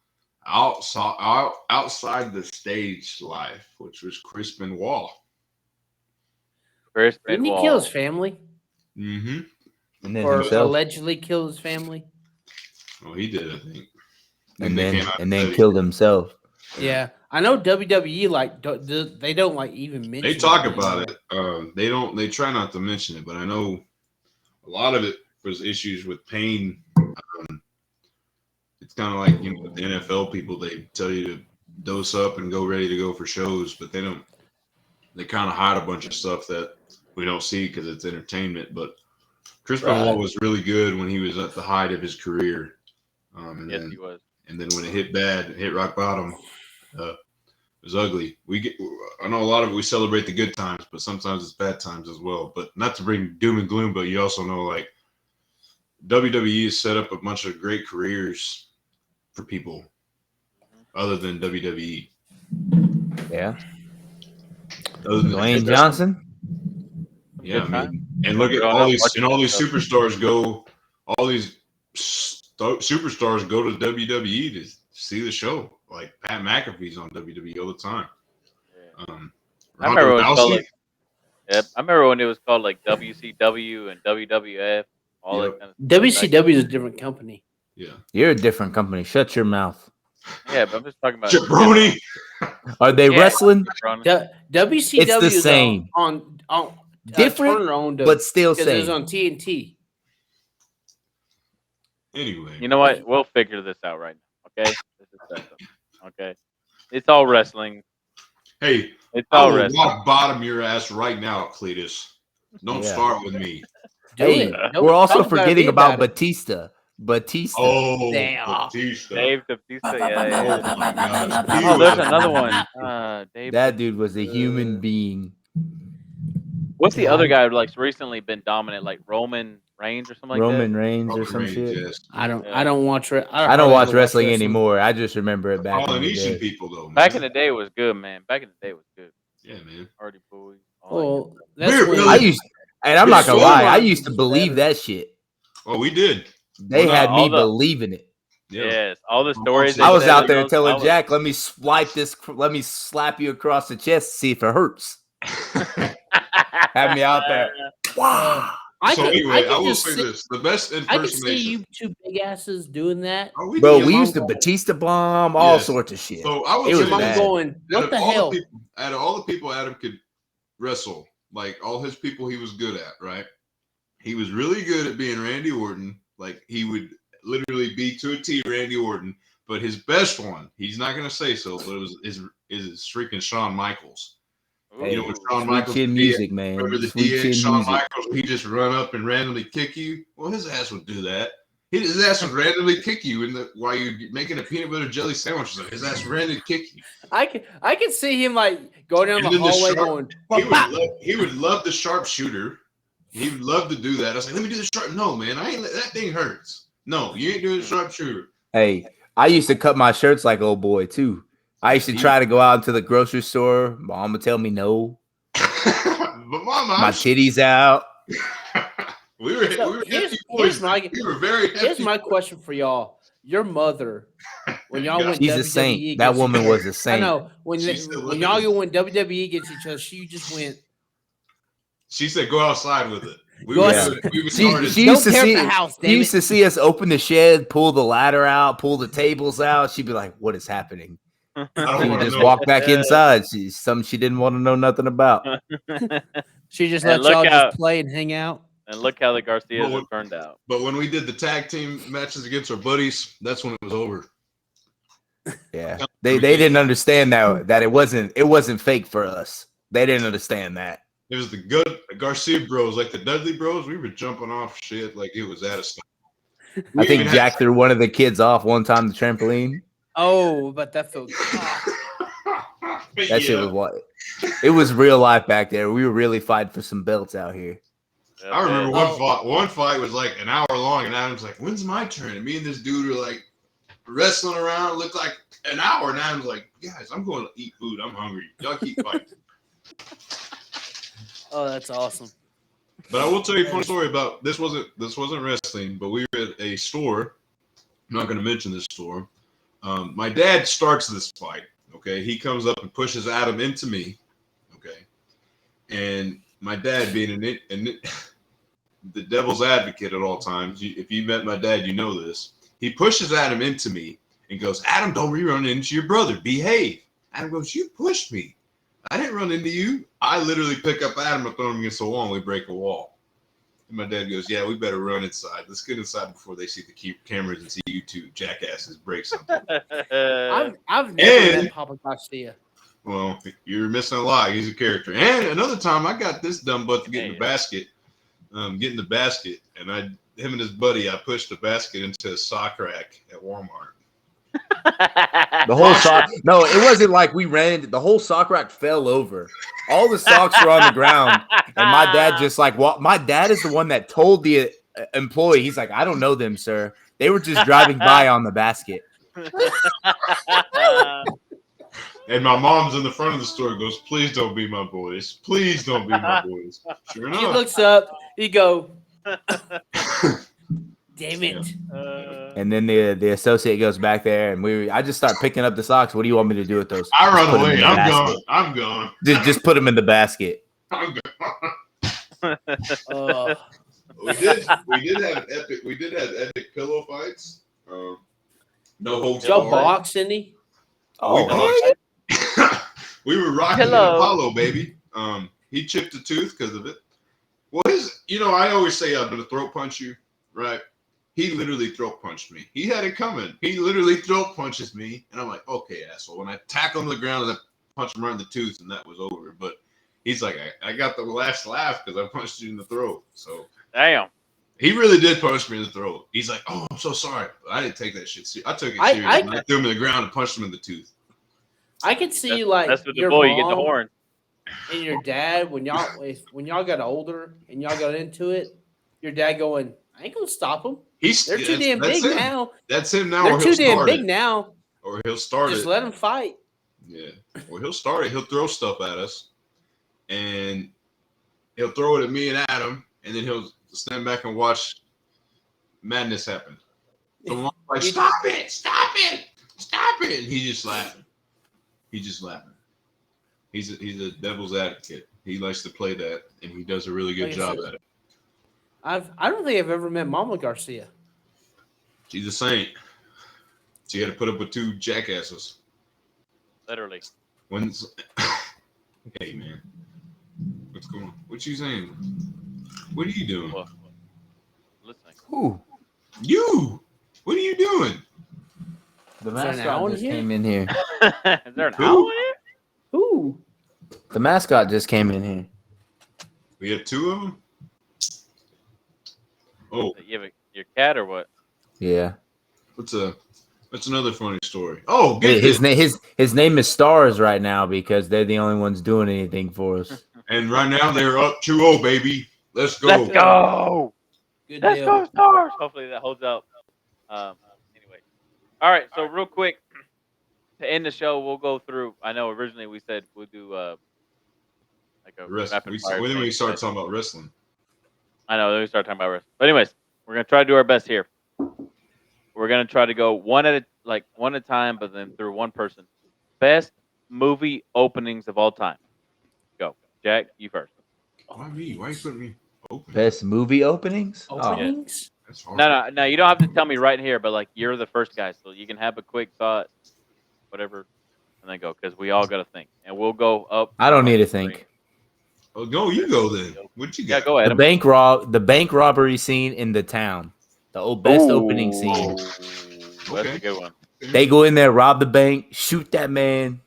outside the stage life, which was Chris Benoit. Chris Didn't he kill his Benoit. family Mm-hmm. And then or himself. allegedly kill his family? Well, he did, I think. And they then came out and then said he- killed himself. Yeah, I know WWE they don't like even mention. They talk it about anymore. it. They don't. They try not to mention it, but I know a lot of it was issues with pain. It's kind of like with the NFL people. They tell you to dose up and go ready to go for shows, but they don't. They kind of hide a bunch of stuff that we don't see because it's entertainment. But Chris Benoit was really good when he was at the height of his career. Yes, he was. And then when it hit bad, hit rock bottom, was ugly. I know a lot of it we celebrate the good times, but sometimes it's bad times as well. But not to bring doom and gloom, but you also know like WWE has set up a bunch of great careers for people other than WWE. Yeah. Other than Dwayne Johnson. Yeah, I Good time. mean, and look at Growing all up these watching and all that these stuff. superstars go. All these superstars go to WWE to see the show. Like Pat McAfee's on WWE all the time. Yeah. I Ronda remember when it was called Rousey. like. Yep. I remember when it was called like WCW and WWF, all that Yep. kind of stuff. WCW is a different company. Yeah. You're a different company. Shut your mouth. Yeah, but I'm just talking about Jabroni. Are they Yeah, wrestling? WCW It's the is same. on Different, Turner owned them but still because it was same. on TNT. Anyway, You know what? We'll figure this out right now. Okay, this is that stuff. Okay, it's all wrestling. hey, It's I all will wrestling. rock bottom your ass right now, Cletus. Don't Yeah. start with me. Do Hey, it. Don't we're also talk about it, forgetting be about about it. Batista. Batista. Oh, Damn. Batista. Dave Bautista. Yeah, Oh yeah. my gosh. He Oh, there's was another one. amazing. Dave. That dude was a human being. What's the other guy who like recently been dominant, like Roman Reigns or something like that? Roman Reigns or Roman some Reigns, shit. yes. I don't Yeah. watch it. I don't watch wrestling anymore. I just remember it back in the Polynesian day. people, though. Man. Back in the day was good, man. Back in the day was good. Yeah, man. Hardy Boys. All that Well, good that's We're when really- I used, and I'm not gonna We're lie, I Stormline used to was believe better. that shit. Oh, we did. They Well, had all me the- believing it. Yeah. Yes, all the I'm stories. also- I they was said out in there those- telling I was- Jack, let me slap you across the chest to see if it hurts. Had me out there. Wow. So anyway, I will just say see, this: the best I can see impersonation. you two big asses doing that. Oh, we Bro, did. we Your used to mom- Batista bomb, all Yes. sorts of shit. So I It would was say Mom bad. going, what the hell? Out of all the people Adam could wrestle, like all his people, he was good at. Right? He was really good at being Randy Orton. Like he would literally be to a T Randy Orton. But his best one, he's not going to say so, but it was is freaking Shawn Michaels. Hey, You know what Shawn Sweet Michaels chin would music, be? man. Remember the Sweet DA chin Shawn music. Michaels? He just run up and randomly kick you. Well, his ass would do that. His ass would randomly kick you while you're making a peanut butter jelly sandwich. His ass randomly kick you. I can see him like going down And the then the hallway sharp- going. He would love the sharpshooter. He would love to do that. I was like, let me do the sharp. No, man, that thing hurts. No, you ain't doing the sharpshooter. Hey, I used to cut my shirts like old boy too. I used to try to go out into the grocery store. Mama tell me no. But mama, My titties out. we were Here's my question for y'all. Your mother, when y'all went She's WWE a saint. against That each woman other- was a I saint. know when y'all went WWE against each other, she just went. She said, "Go outside with it." We Go were, outside. we were She started. used to Don't tear up see the house, she damn used it. to see us open the shed, pull the ladder out, pull the tables out. She'd be like, "What is happening?" I She don't would want to just know. walk back inside. Something she didn't want to know nothing about. She just And let y'all look out. just play and hang out. And look how the Garcias Well, have turned out. But when we did the tag team matches against our buddies, that's when it was over. Yeah, they didn't understand that it wasn't fake for us. They didn't understand that. It was the good Garcia bros, like the Dudley bros. We were jumping off shit like it was out of stuff. I think Jack threw one of the kids off one time the trampoline. Oh, but that felt. That shit was what it was real life back there. We were really fighting for some belts out here. I remember Oh. one fight was like an hour long, and Adam's like, "When's my turn?" And me and this dude were like wrestling around. It looked like an hour, and Adam's like, "Guys, I'm going to eat food. I'm hungry. Y'all keep fighting." Oh, that's awesome. But I will tell you a funny story about this. Wasn't wrestling, but we were at a store. I'm not going to mention this store. My dad starts this fight. Okay, he comes up and pushes Adam into me. Okay, and my dad being the devil's advocate at all times. If you met my dad, you know this. He pushes Adam into me and goes, "Adam, don't run into your brother. Behave." Adam goes, "You pushed me. I didn't run into you." I literally pick up Adam and throw him against the wall, and we break a wall. And my dad goes, "Yeah, we better run inside. Let's get inside before they see the cameras and see you two jackasses break something." I've never And- met Papa Garcia. Well, you're missing a lot. He's a character. And another time, I got this dumb butt to get in the basket. Get in the basket, and him and his buddy, I pushed the basket into a sock rack at Walmart. The whole sock. No, it wasn't like we ran into the whole sock rack fell over. All the socks were on the ground, and my dad just like my dad is the one that told the employee. He's like, I don't know them, sir. They were just driving by on the basket. And my mom's in the front of the store goes, please don't be my boys. Please don't be my boys. Sure He enough. looks up. He go, damn it. And then the associate goes back there, and I just start picking up the socks. What do you want me to do with those? I Just run put 'em away. in the I'm basket. gone. I'm gone. Just put them in the basket. I'm gone. Uh, We did have epic pillow fights. No holds Joe barred. box, Cindy. Oh, we heck. We were rocking Hello. an Apollo, baby. He chipped a tooth because of it. Well, I always say I'm gonna throat punch you, right? He literally throat punched me. He had it coming. He literally throat punches me, and I'm like, okay, asshole. When I tackle him to the ground, I punch him right in the tooth, and that was over. But he's like, I got the last laugh because I punched you in the throat. So Damn. he really did punch me in the throat. He's like, oh, I'm so sorry. But I didn't take that shit serious. I took it serious. I threw him to the ground and punched him in the tooth. I could see like That's with the your boy. You get the mom horn. and your dad when y'all got older and y'all got into it. Your dad going, I ain't gonna stop them. They're too damn big now. That's him now. They're Or too damn big now. Or he'll start Just it. let them fight. Yeah. Or he'll start it. He'll throw stuff at us, and he'll throw it at me and Adam, and then he'll stand back and watch madness happen. So I'm like, stop it, stop it, stop it. And he's just laughing. He's a devil's advocate. He likes to play that, and he does a really good Like I job said, at it. I don't think I've ever met Mama Garcia. She's a saint. She had to put up with two jackasses. Literally. Hey man, what's going on? What you saying? What are you doing? Well, listening. Ooh, What are you doing? the there an mascot owl in just here? came in here. Is there an Who? owl in here? Ooh. The mascot just came in here. We have two of them. Oh, You have your cat or what? Yeah. That's another funny story. Oh, get His this. name is Stars right now because they're the only ones doing anything for us. And right now they're up 2-0, baby. Let's go. Let's go. Good Let's deal. go, Stars. Hopefully that holds up. Anyway. All right. So real quick, to end the show, we'll go through. I know originally we said we'll do like a rapid fire When thing, we start but talking about wrestling. I know. Then we start talking about wrestling. But anyways, we're gonna try to do our best here. We're gonna try to go one at a time, but then through one person. Best movie openings of all time. Go, Jack. You first. Why me? Why you putting me open? Best movie openings? Openings? That's hard. No. You don't have to tell me right here, but like you're the first guy, so you can have a quick thought, whatever, and then go because we all got to think, and we'll go up. I don't need to three. think. Oh, no, you go then. What you Yeah, got? go ahead. The bank robbery scene in the town. The best opening scene. That's Okay. a good one. They go in there, rob the bank, shoot that man,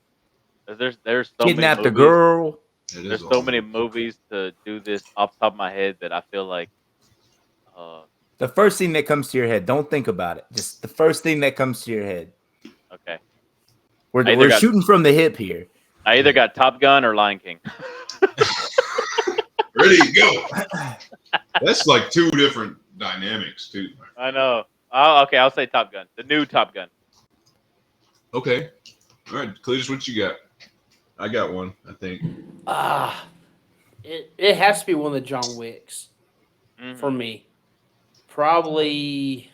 There's so kidnap many the movies. girl. There's so many movies to do this off the top of my head that I feel like. The first thing that comes to your head. Don't think about it. Just the first thing that comes to your head. Okay. We're shooting from the hip here. I either got Top Gun or Lion King. Ready to go. That's like two different dynamics, too. I know. Oh, okay, I'll say Top Gun. The new Top Gun. Okay. All right, Cletus, what you got? I got one, I think. It has to be one of the John Wicks Mhm. for me. Probably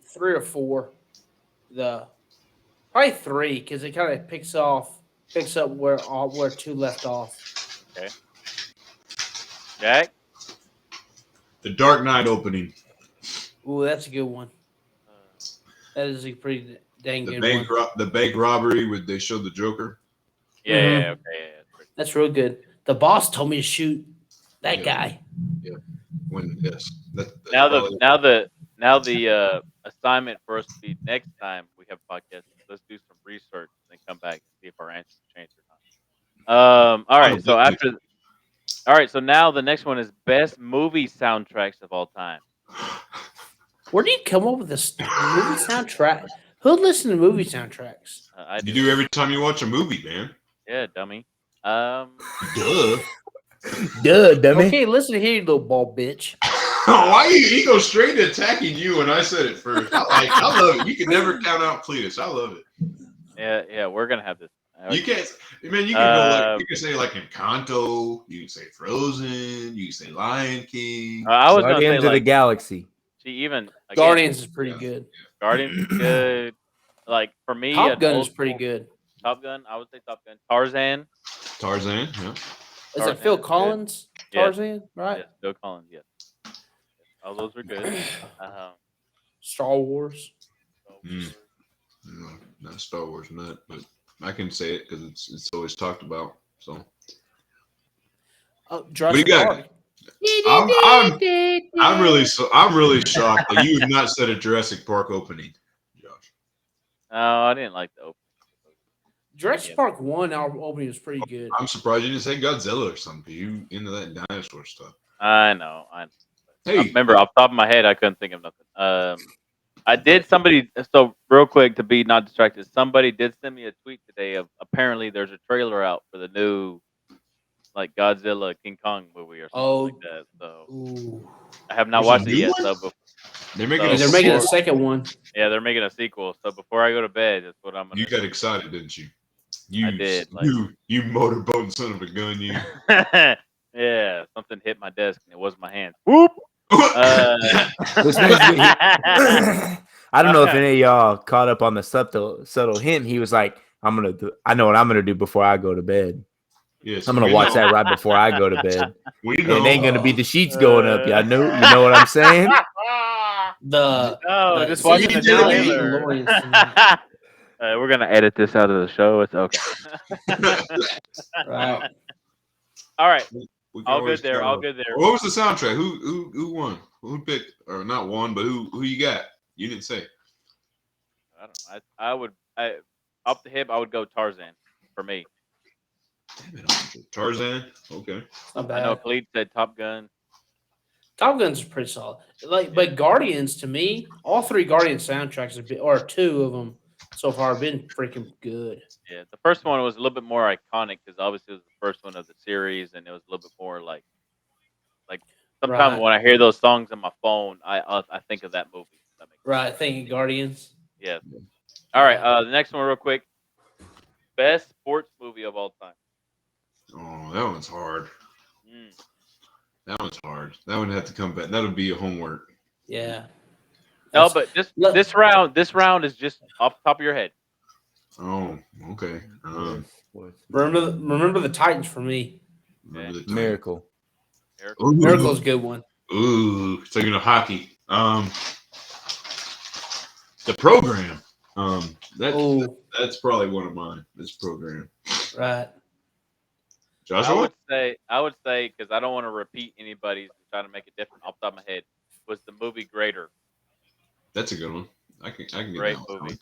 3 or 4. Probably 3 because it kind of picks up where 2 left off. Okay. Jack? The Dark Knight opening. Ooh, that's a good one. That is a pretty dang The good one. the bank robbery where they showed the Joker. Yeah, Mhm. yeah, okay. Yeah. That's real good. The boss told me to shoot that guy. Now the assignment for us to be next time we have a podcast. Let's do some research and then come back and see if our answers change or not. All right. So now the next one is best movie soundtracks of all time. Where do you come up with this movie soundtrack? Who listen to movie soundtracks? I You do. do every time you watch a movie, man. Yeah, dummy. Duh. Duh, dummy. Okay, listen here, you little bald bitch. Why he goes straight to attacking you when I said it first? I love it. You can never count out Cletus. I love it. Yeah, we're gonna have this. You can't, man. You can go like Uh, you can say like Encanto. You can say Frozen. You can say Lion King. I was gonna say Guardians of the like Galaxy. she even again, Guardians is pretty Yeah. good. Guardians is good. Like for me, Top an Gun old is pretty school- good. Top Gun, I would say Top Gun. Tarzan. Tarzan. Yeah. Is Tarzan it Phil is good. Collins? Yes. Tarzan, right? Yes, Bill Collins. Yes. All those are good. Star Wars. Mm. No, not Star Wars, not. But I can say it because it's always talked about. So Oh, Jurassic got? Park. I'm really shocked that you have not said a Jurassic Park opening, Josh. No, I didn't like the opening. Jurassic Yeah. Park 1, our opening was pretty good. I'm surprised you didn't say Godzilla or something. You into that dinosaur stuff? I know. Hey, I remember off the top of my head, I couldn't think of nothing. I did so real quick to be not distracted. Somebody did send me a tweet today of apparently there's a trailer out for the new like Godzilla King Kong movie or something like that. So Ooh. I have not There's a watched it new yet. one? So they're making So a They're making a sequel. second one. yeah, they're making a sequel. So before I go to bed, that's what I'm gonna. You got excited, didn't you? You I did, like- you motorboating son of a gun. You. Yeah, something hit my desk and it was my hand. Whoop. This makes me. I don't know if any of y'all caught up on the subtle hint. He was like, I know what I'm gonna do before I go to bed. Yes, I'm gonna we watch know. that right before I go to bed. We And know. it ain't gonna be the sheets going up. You know what I'm saying? The No, just see, watching the you did it. trailer. Mandalorian's tonight. We're gonna edit this out of the show. It's okay. Right. All right, We can I'll always good there. count I'll on- good there. What was the soundtrack? Who won? Who picked or not won? But who you got? You didn't say. I don't know. I would up the hip. I would go Tarzan for me. Damn it, Tarzan. Okay. Not I know bad. Khalid said Top Gun. Top Gun's pretty solid. But Guardians to me, all three Guardians soundtracks have been, or two of them so far, have been freaking good. Yeah, the first one was a little bit more iconic because obviously it was the first one of the series, and it was a little bit more like sometimes Right. when I hear those songs on my phone, I think of that movie. That makes Right, thinking Guardians. Yeah. All right. The next one, real quick. Best sports movie of all time. Oh, that one's hard. Mm. That one's hard. That one had to come back. That would be a homework. Yeah. No, That's- but look- this round is just off the top of your head. Oh, okay. remember the Titans for me. Remember the time. Miracle. Ooh. Miracle's a good one. Ooh, speaking of hockey, the program. Oh, That's probably one of mine. This program. right. Joshua. I would say because I don't want to repeat anybody's and try to make it different off the top of my head was the movie Greater. That's a good one. I can get Great that one. movie.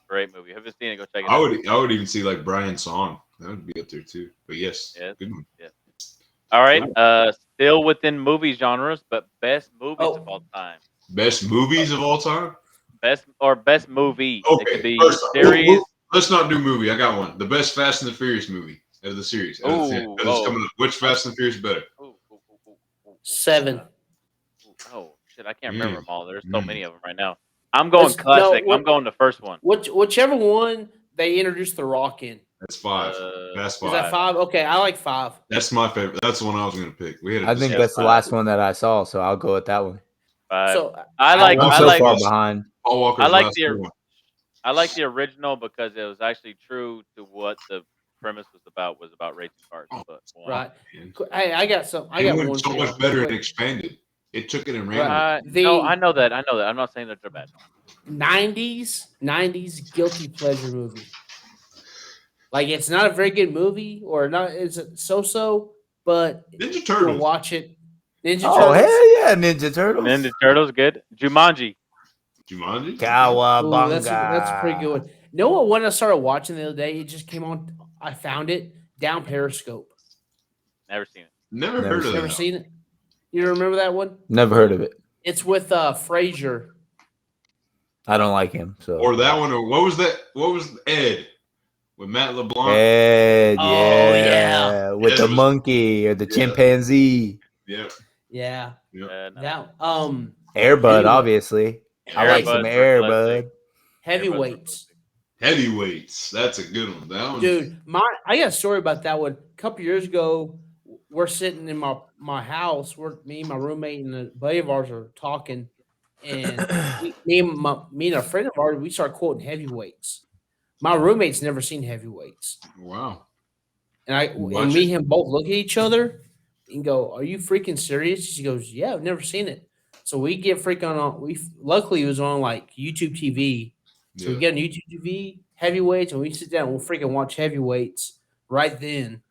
Great movie. Have you seen it? Go check it out. I would even see like Brian's song. That would be up there too. But yes, Yes. good one. All right. Still within movie genres, but best movies of all time. Best movies of all time. Best movie. It Okay, could be first, series. let's not do movie. I got one. The best Fast and the Furious movie of the series. Because it's coming up. Which Fast and the Furious better? Ooh. 7. Oh shit! I can't remember them all. There's so Mm. many of them right now. I'm going Let's- classic. no, I'm going the first one. Whichever one they introduced The Rock in. That's 5. That's Is 5. that 5? Okay, I like 5. That's my favorite. That's the one I was going to pick. We had. I think Yeah, that's the five. last one that I saw, so I'll go with that one. So I like. I'm I so like far this. behind. Paul Walker's I like last the- one. I like the original because it was actually true to what the premise was about racing cars. Oh, But right. Man. Hey, I got some. I It got went one. so for much y'all. better and Quick. expanded. It took it and ran. Right. with no, The- I know that. I'm not saying that they're bad. 90s guilty pleasure movie. Like it's not a very good movie, or not. It's so, but it. Ninja you'll Turtles. watch it. Ninja Oh Turtles. hell yeah, Ninja Turtles. Ninja Turtles, good. Jumanji. Jumanji. Ooh, Cowabunga. that's a pretty good one. You know what? When I started watching the other day, it just came on. I found it down Periscope. Never seen it. Never Never heard of Never that. seen it? You remember that one? Never heard of it. It's with Frasier I don't like him. So Or that one, or what was that? What was Ed with Matt LeBlanc? Ed, Oh, yeah, with Ed the was- monkey or the Yeah. chimpanzee. Yeah. Yeah. Yeah. No. That Airbud, Anyway. obviously. I like some Airbud's real Airbud. heavyweights. Heavyweights. That's a good one. That one. Dude, I got a story about that one. A couple years ago, we're sitting in my house. Me and my roommate and a buddy of ours are talking, and me and a friend of ours, we start quoting heavyweights. My roommate's never seen heavyweights, Wow. and Watch me it. and him both look at each other and go, "Are you freaking serious?" She goes, "Yeah, I've never seen it." So we get freaking on. Luckily it was on like YouTube TV. So we Yeah. get on YouTube TV, heavyweights, and we sit down and we'll freaking watch heavyweights right then.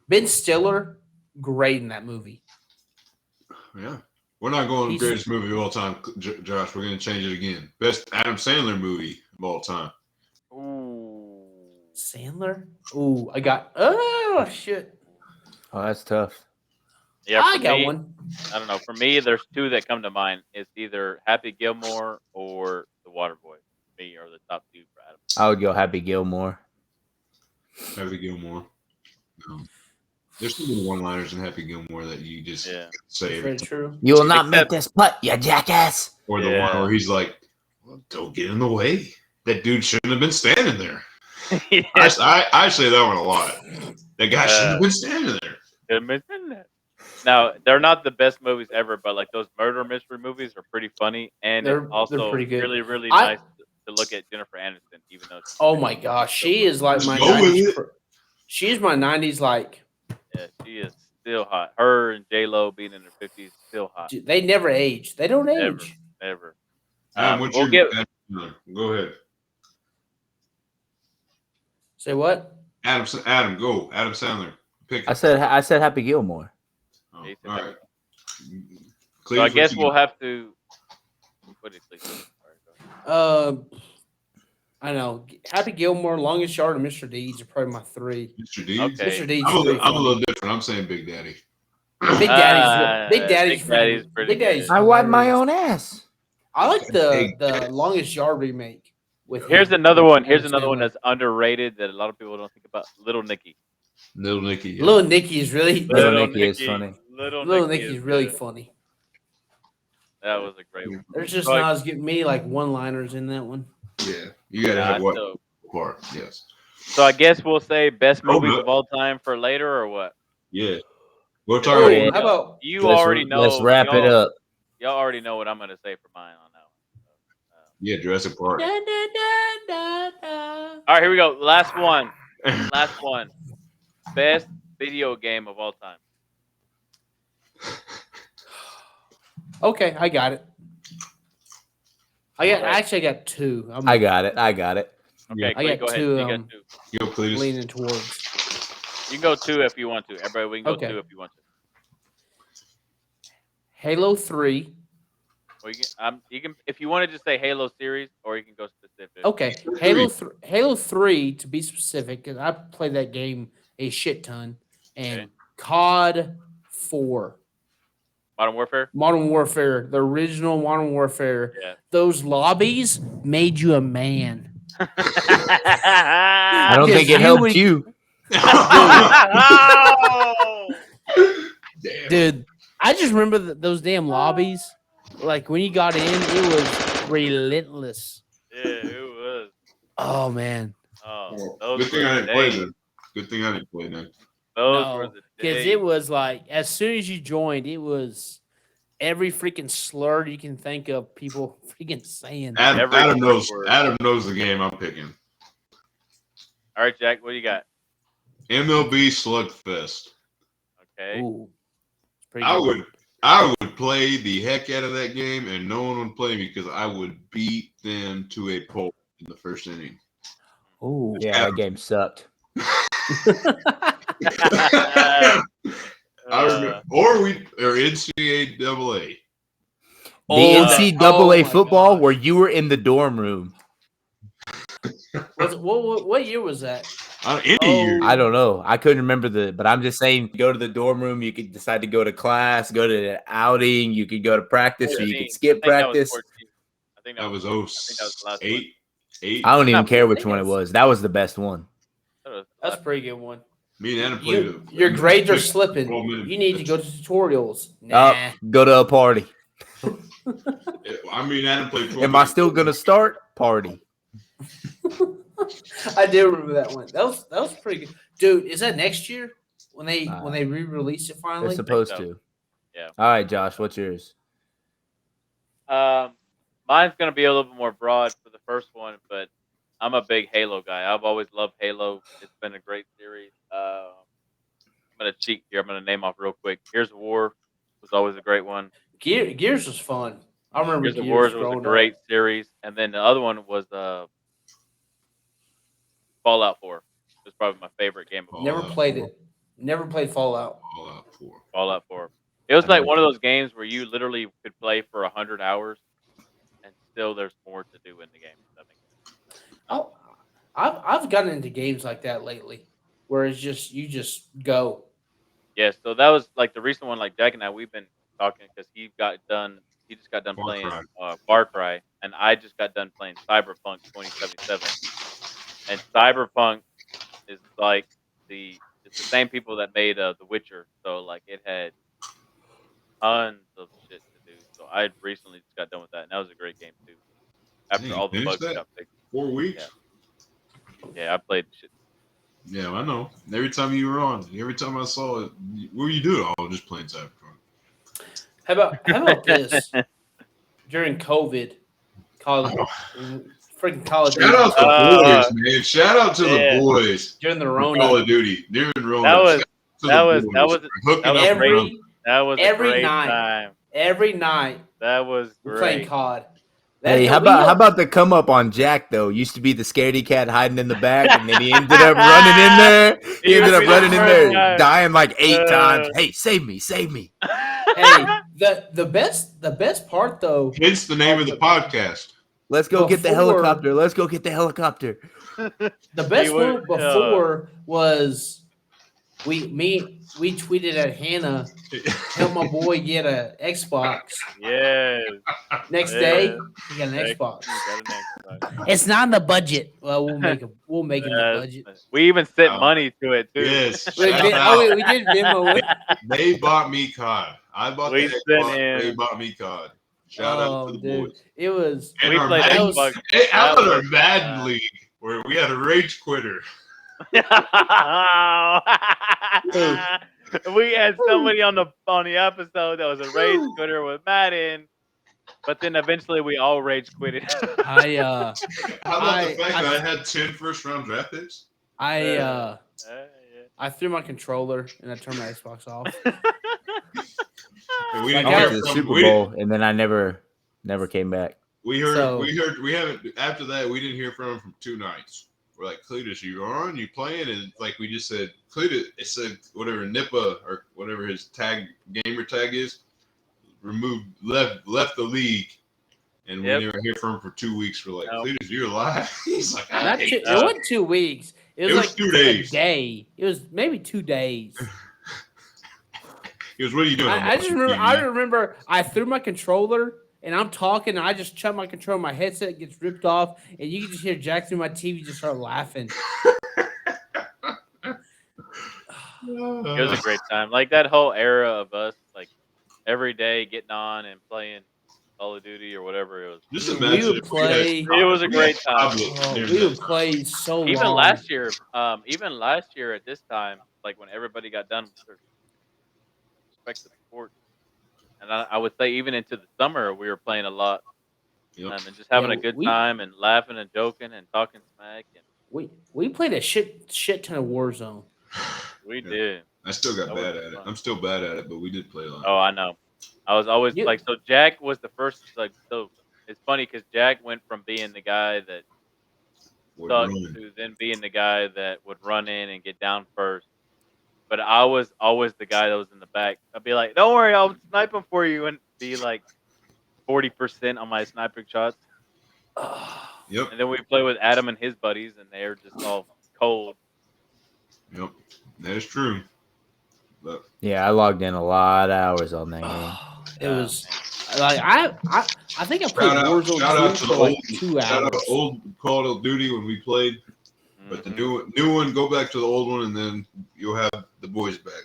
Ben Stiller, great in that movie. Yeah. We're not going He's- greatest movie of all time, Josh. We're going to change it again. Best Adam Sandler movie of all time. Ooh. Sandler? Ooh, oh shit. Oh, that's tough. Yeah, I for got me, one. I don't know. For me, there's two that come to mind. It's either Happy Gilmore or The Waterboy. For me, are the top two for Adam. I would go Happy Gilmore. Happy Gilmore. There's so many one-liners in Happy Gilmore that you just say every Very time. true. You will not make Except- this putt, you jackass. Or the Yeah. one where he's like, well, don't get in the way. That dude shouldn't have been standing there. I say that one a lot. That guy shouldn't have been standing there. Could've mentioned that. Now, they're not the best movies ever, but like those murder mystery movies are pretty funny, and They're- it's also they're pretty good. really, really I- nice to look at Jennifer Aniston, even though Oh my gosh, she is like my Let's go with 90s. it. She's my 90s like she is still hot. Her and J-Lo being in their 50s, still hot. they never age. They don't Never, age. never. What's we'll your get- Go ahead. Say what? Adam, go. Adam Sandler. Pick it. I said Happy Gilmore. Oh, He said all Happy right. So I guess we'll have to. What did he say? Sorry, go ahead. I know. Happy Gilmore, Longest Yard, and Mr. Deeds are probably my three. Mr. D. Okay. Mr. Deeds. I'm pretty a funny. little different. I'm saying Big Daddy. Big Daddy's. Big Daddy's. Big Daddy's pretty Big Daddy's. good. I wipe my hilarious. own ass. I like Big the Daddy. Longest Yard remake. With Here's him. another one. Here's Adam another one Sandler. that's underrated that a lot of people don't think about. Little Nicky. Little Nicky. Yeah. Little Nicky is really. Little Nicky is funny. Little Nicky is really good. funny. That was a great one. There's just Like- not as many like one-liners in that one. Yeah. You got to have Nah, what so, part? Yes. so I guess we'll say best Oh, movies no. of all time for later, or what? Yeah. We're Oh, talking yeah. about how about You Let's- already know. Let's wrap it y'all- up. Y'all already know what I'm gonna say for mine on that one. Jurassic Park. All right, here we go. Last one. Last one. Best video game of all time. Okay, I got it. I Alright. got two. I'm I got it. I got it. Okay, Yeah. I Clay, got go ahead. two, You got two. Go, please. leaning towards. You can go two if you want to. Everybody, we can go Okay. two if you want to. Halo 3. Or you can if you want to just say Halo series, or you can go specific. Okay, Halo 3 to be specific, because I played that game a shit ton, and Okay. COD 4, Modern Warfare. Modern Warfare, the original Modern Warfare. Yeah. Those lobbies made you a man. I don't Because think it you helped would- you. Oh! Damn. Dude, I just remember those damn lobbies. Like when you got in, it was relentless. Yeah, it was. Oh man, Oh, those Good thing were I the didn't play days. then. Good thing I didn't play then. Those were the because days. it was like as soon as you joined, it was every freaking slur you can think of. People freaking saying. Adam Every knows. word. Adam knows the game I'm picking. All right, Jack, what do you got? MLB Slugfest. Okay. Ooh, it's pretty I good. would play the heck out of that game, and no one would play me because I would beat them to a pulp in the first inning. Ooh, Yeah, that game sucked. I remember, or NCAA. The Oh, NCAA my football gosh. where you were in the dorm room. what year was that? Any year. I don't know. I couldn't remember but I'm just saying, go to the dorm room. You could decide to go to class, go to the outing. You could go to practice, or you 14. could skip I think that was practice. 14. I think That was I think that was the last 08. 8. I don't even No, care I which think one it that's- was. That was the best one. that was the That's a last- pretty good one. Me and Adam played it. Your grades are Like slipping. 12 minutes. You need to go to tutorials. Oh, Nah. go to a party. I mean, Adam played 12 Am I minutes. still gonna start? Party. I do remember that one. That was pretty good, dude. Is that next year when they re-release it They're finally? supposed so. to. Yeah. All right, Josh, what's yours? Mine's gonna be a little bit more broad for the first one, but I'm a big Halo guy. I've always loved Halo. It's been a great series. I'm gonna cheat here. I'm gonna name off real quick. Gears of War was always a great one. Gears was fun. I remember Gears of War was a growing great up. series, and then the other one was Fallout 4. It was probably my favorite game. Of Never Fallout played 4. it. Never played Fallout. Fallout 4. Fallout 4. It was I like know. one of those games where you literally could play for 100 hours, and still there's more to do in the game. If that makes sense. Oh, I've gotten into games like that lately, where it's just you just go. Yeah, so that was like the recent one. Like Jack and I, we've been talking because he just got done Far playing Cry. Far Cry, and I just got done playing Cyberpunk 2077. And Cyberpunk is like it's the same people that made The Witcher, so like it had tons of shit to do. So I recently just got done with that, and that was a great game too. After Dang, all the finished bugs that? got fixed. 4 weeks? Yeah, I played the shit. Yeah, I know. Every time you were on, every time I saw it, what were you doing? Oh, just playing Cyberpunk. How about this? During COVID, freaking Call of Duty. Shout out the boys, man. Shout out to yeah. the boys. During the for Rona. Call of Duty. During Rona. That was- Shout out to that the was- boys that was- for hooking that was up great. around. That was Every a great night. time. Every night That was we're playing great. COD. Hey, how about the come up on Jack though? Used to be the scaredy cat hiding in the back, and then he ended up running in there. He He ended would up be the running in first there, guy. dying like 8 times. Uh, Hey, save me, save me. Hey, the best part though. Hence the name of the podcast. Let's go get the Before- helicopter. Let's go get the helicopter. The best would- one before was we tweeted at Hannah, help my boy get a Xbox. yes. Next Yeah. day, he got an Next- Xbox. you got an Xbox. It's not in the budget. Well, we'll make it in the Yes. budget. We even sent Wow. money to it too. Yes. We shout did, out. we did Venmo it. They bought me COD. I bought We the sent Xbox. in- They bought me COD. Shout out to the dude, boys. it was. And We our played Madden- Xbox. Hey, how That about our was, Madden League where we had a rage quitter? We had somebody on the episode that was a rage quitter with Madden, but then eventually we all rage quitted. I How about the fact I- that I had 10 first round draft picks? I Yeah. I threw my controller and I turned my Xbox off. And we Like, didn't I Yeah, went hear to the from Super we, Bowl, and then I never came back. we So- haven't after that we didn't hear from him for 2 nights. We're like, Cletus, you on? You playing? And like we just said, Cletus, it said whatever Nippa or whatever his gamer tag is, left the league, and Yep. we never hear from him for 2 weeks. We're like, Nope. Cletus, you're alive. He's like, I Not hate two, that. it wasn't 2 weeks. It was It was like 2 days. a day. It was maybe 2 days. He goes, what are you doing? I'm I just watching remember. TV." I remember I threw my controller and I'm talking. And I just chuck my controller. My headset gets ripped off, and you can just hear Jack through my TV just start laughing. It was a great time. Like that whole era of us, like every day getting on and playing Call of Duty or whatever it was. Just We imagine would if we play- had- It was a great we had time. tablets Oh, during we that would time. play so Even long. last year at this time, like when everybody got done with their respective sports, and I would say even into the summer we were playing a lot, Yep. and just having Yeah, a good we- time and laughing and joking and talking smack, and We played a shit ton of Warzone. we Yeah. did. I still got That bad was at it. fun. I'm still bad at it, but we did play a lot. Oh, I know. I was always You- like, so Jack was the first. Like, so it's funny because Jack went from being the guy that We're sucked running. to then being the guy that would run in and get down first. But I was always the guy that was in the back. I'd be like, "Don't worry, I'll snipe him for you," and be like 40% on my sniping shots. Yep. And then we play with Adam and his buddies, and they're just all cold. Yep. That is true. But Yeah, I logged in a lot of hours on that game. It was like I think I played Warzone 2 for like 2 shout out hours. old Call of Duty when we played. But the new one, go back to the old one, and then you'll have the boys back.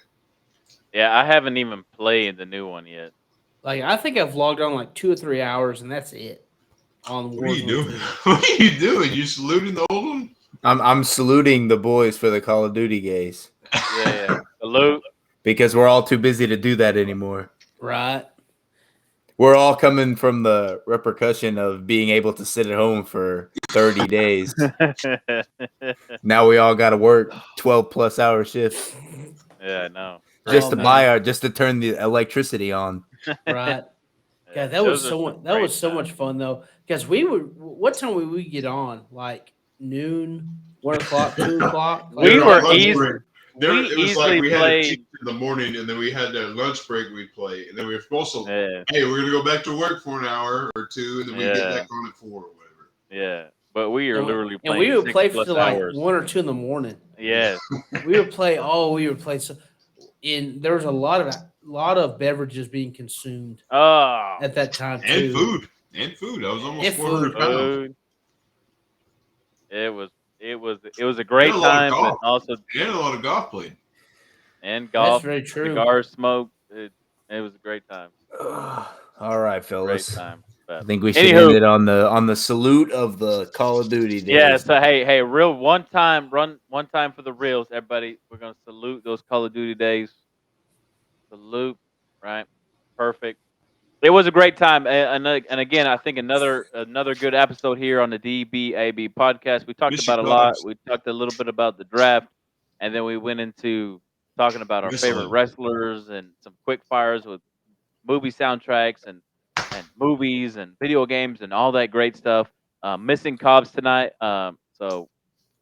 Yeah, I haven't even played the new one yet. Like I think I've logged on like 2 or 3 hours, and that's it. On What are you Warzone doing? 2. What are you doing? You saluting the old one? I'm saluting the boys for the Call of Duty gays Yeah. Salute. because we're all too busy to do that anymore. Right. We're all coming from the repercussion of being able to sit at home for 30 days. Now we all got to work 12 plus hour shifts Yeah, I know. just to man. just to turn the electricity on. Right. Yeah, that those was are so some much. That great was so times. much fun though. Because we would. What time would we get on? Like noon, 1 o'clock, 2 o'clock. Like, We During were our lunch easy. break, We it was like easily we had a teach played. in the morning, and then we had that lunch break. We'd play, and then we were supposed to. Yeah, Hey, we're gonna go back to work for an hour or two, and then we get yeah, back on at 4 or whatever. yeah. But we are literally and playing we would 6 play plus for like hours. 1 or 2 in the morning. Yes. We would play. Oh, we would play. So, there was a lot of beverages being consumed Oh, at that time And too. food. And food. I was almost And 400 food. pounds. food. It was a And a great lot of time, but golf. also And a lot of golf played. and That's golf, very true. cigar smoke. It was a great time. All right, Great fellas. time. I But think we should end anywho, it on the salute of the Call of Duty days. yeah. So hey, real one time for the reels, everybody. We're gonna salute those Call of Duty days. Salute, right? Perfect. It was a great time, and again, I think another good episode here on the D.B.A.B. podcast. We talked Miss you, about a lot. Pops. We talked a little bit about the draft, and then we went into talking about our favorite Wrestling. wrestlers and some quick fires with movie soundtracks and movies and video games and all that great stuff. Missing Cobbs tonight, so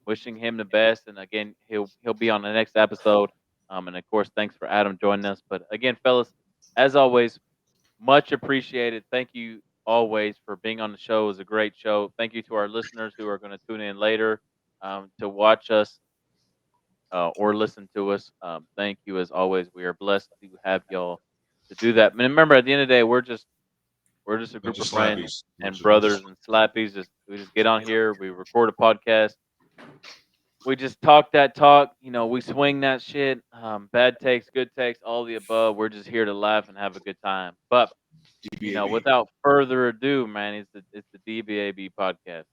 wishing him the best. And again, he'll be on the next episode. And of course, thanks for Adam joining us. But again, fellas, as always, much appreciated. Thank you always for being on the show. It was a great show. Thank you to our listeners who are going to tune in later to watch us or listen to us. Thank you as always. We are blessed to have y'all to do that. And remember, at the end of the day, we're just a Bunch group of of friends slappies. and brothers and slappies. We just get on here, we record a podcast, we just talk that talk. We swing that shit. Bad takes, good takes, all the above. We're just here to laugh and have a good time. But DBAB. without further ado, man, it's the DBAB podcast.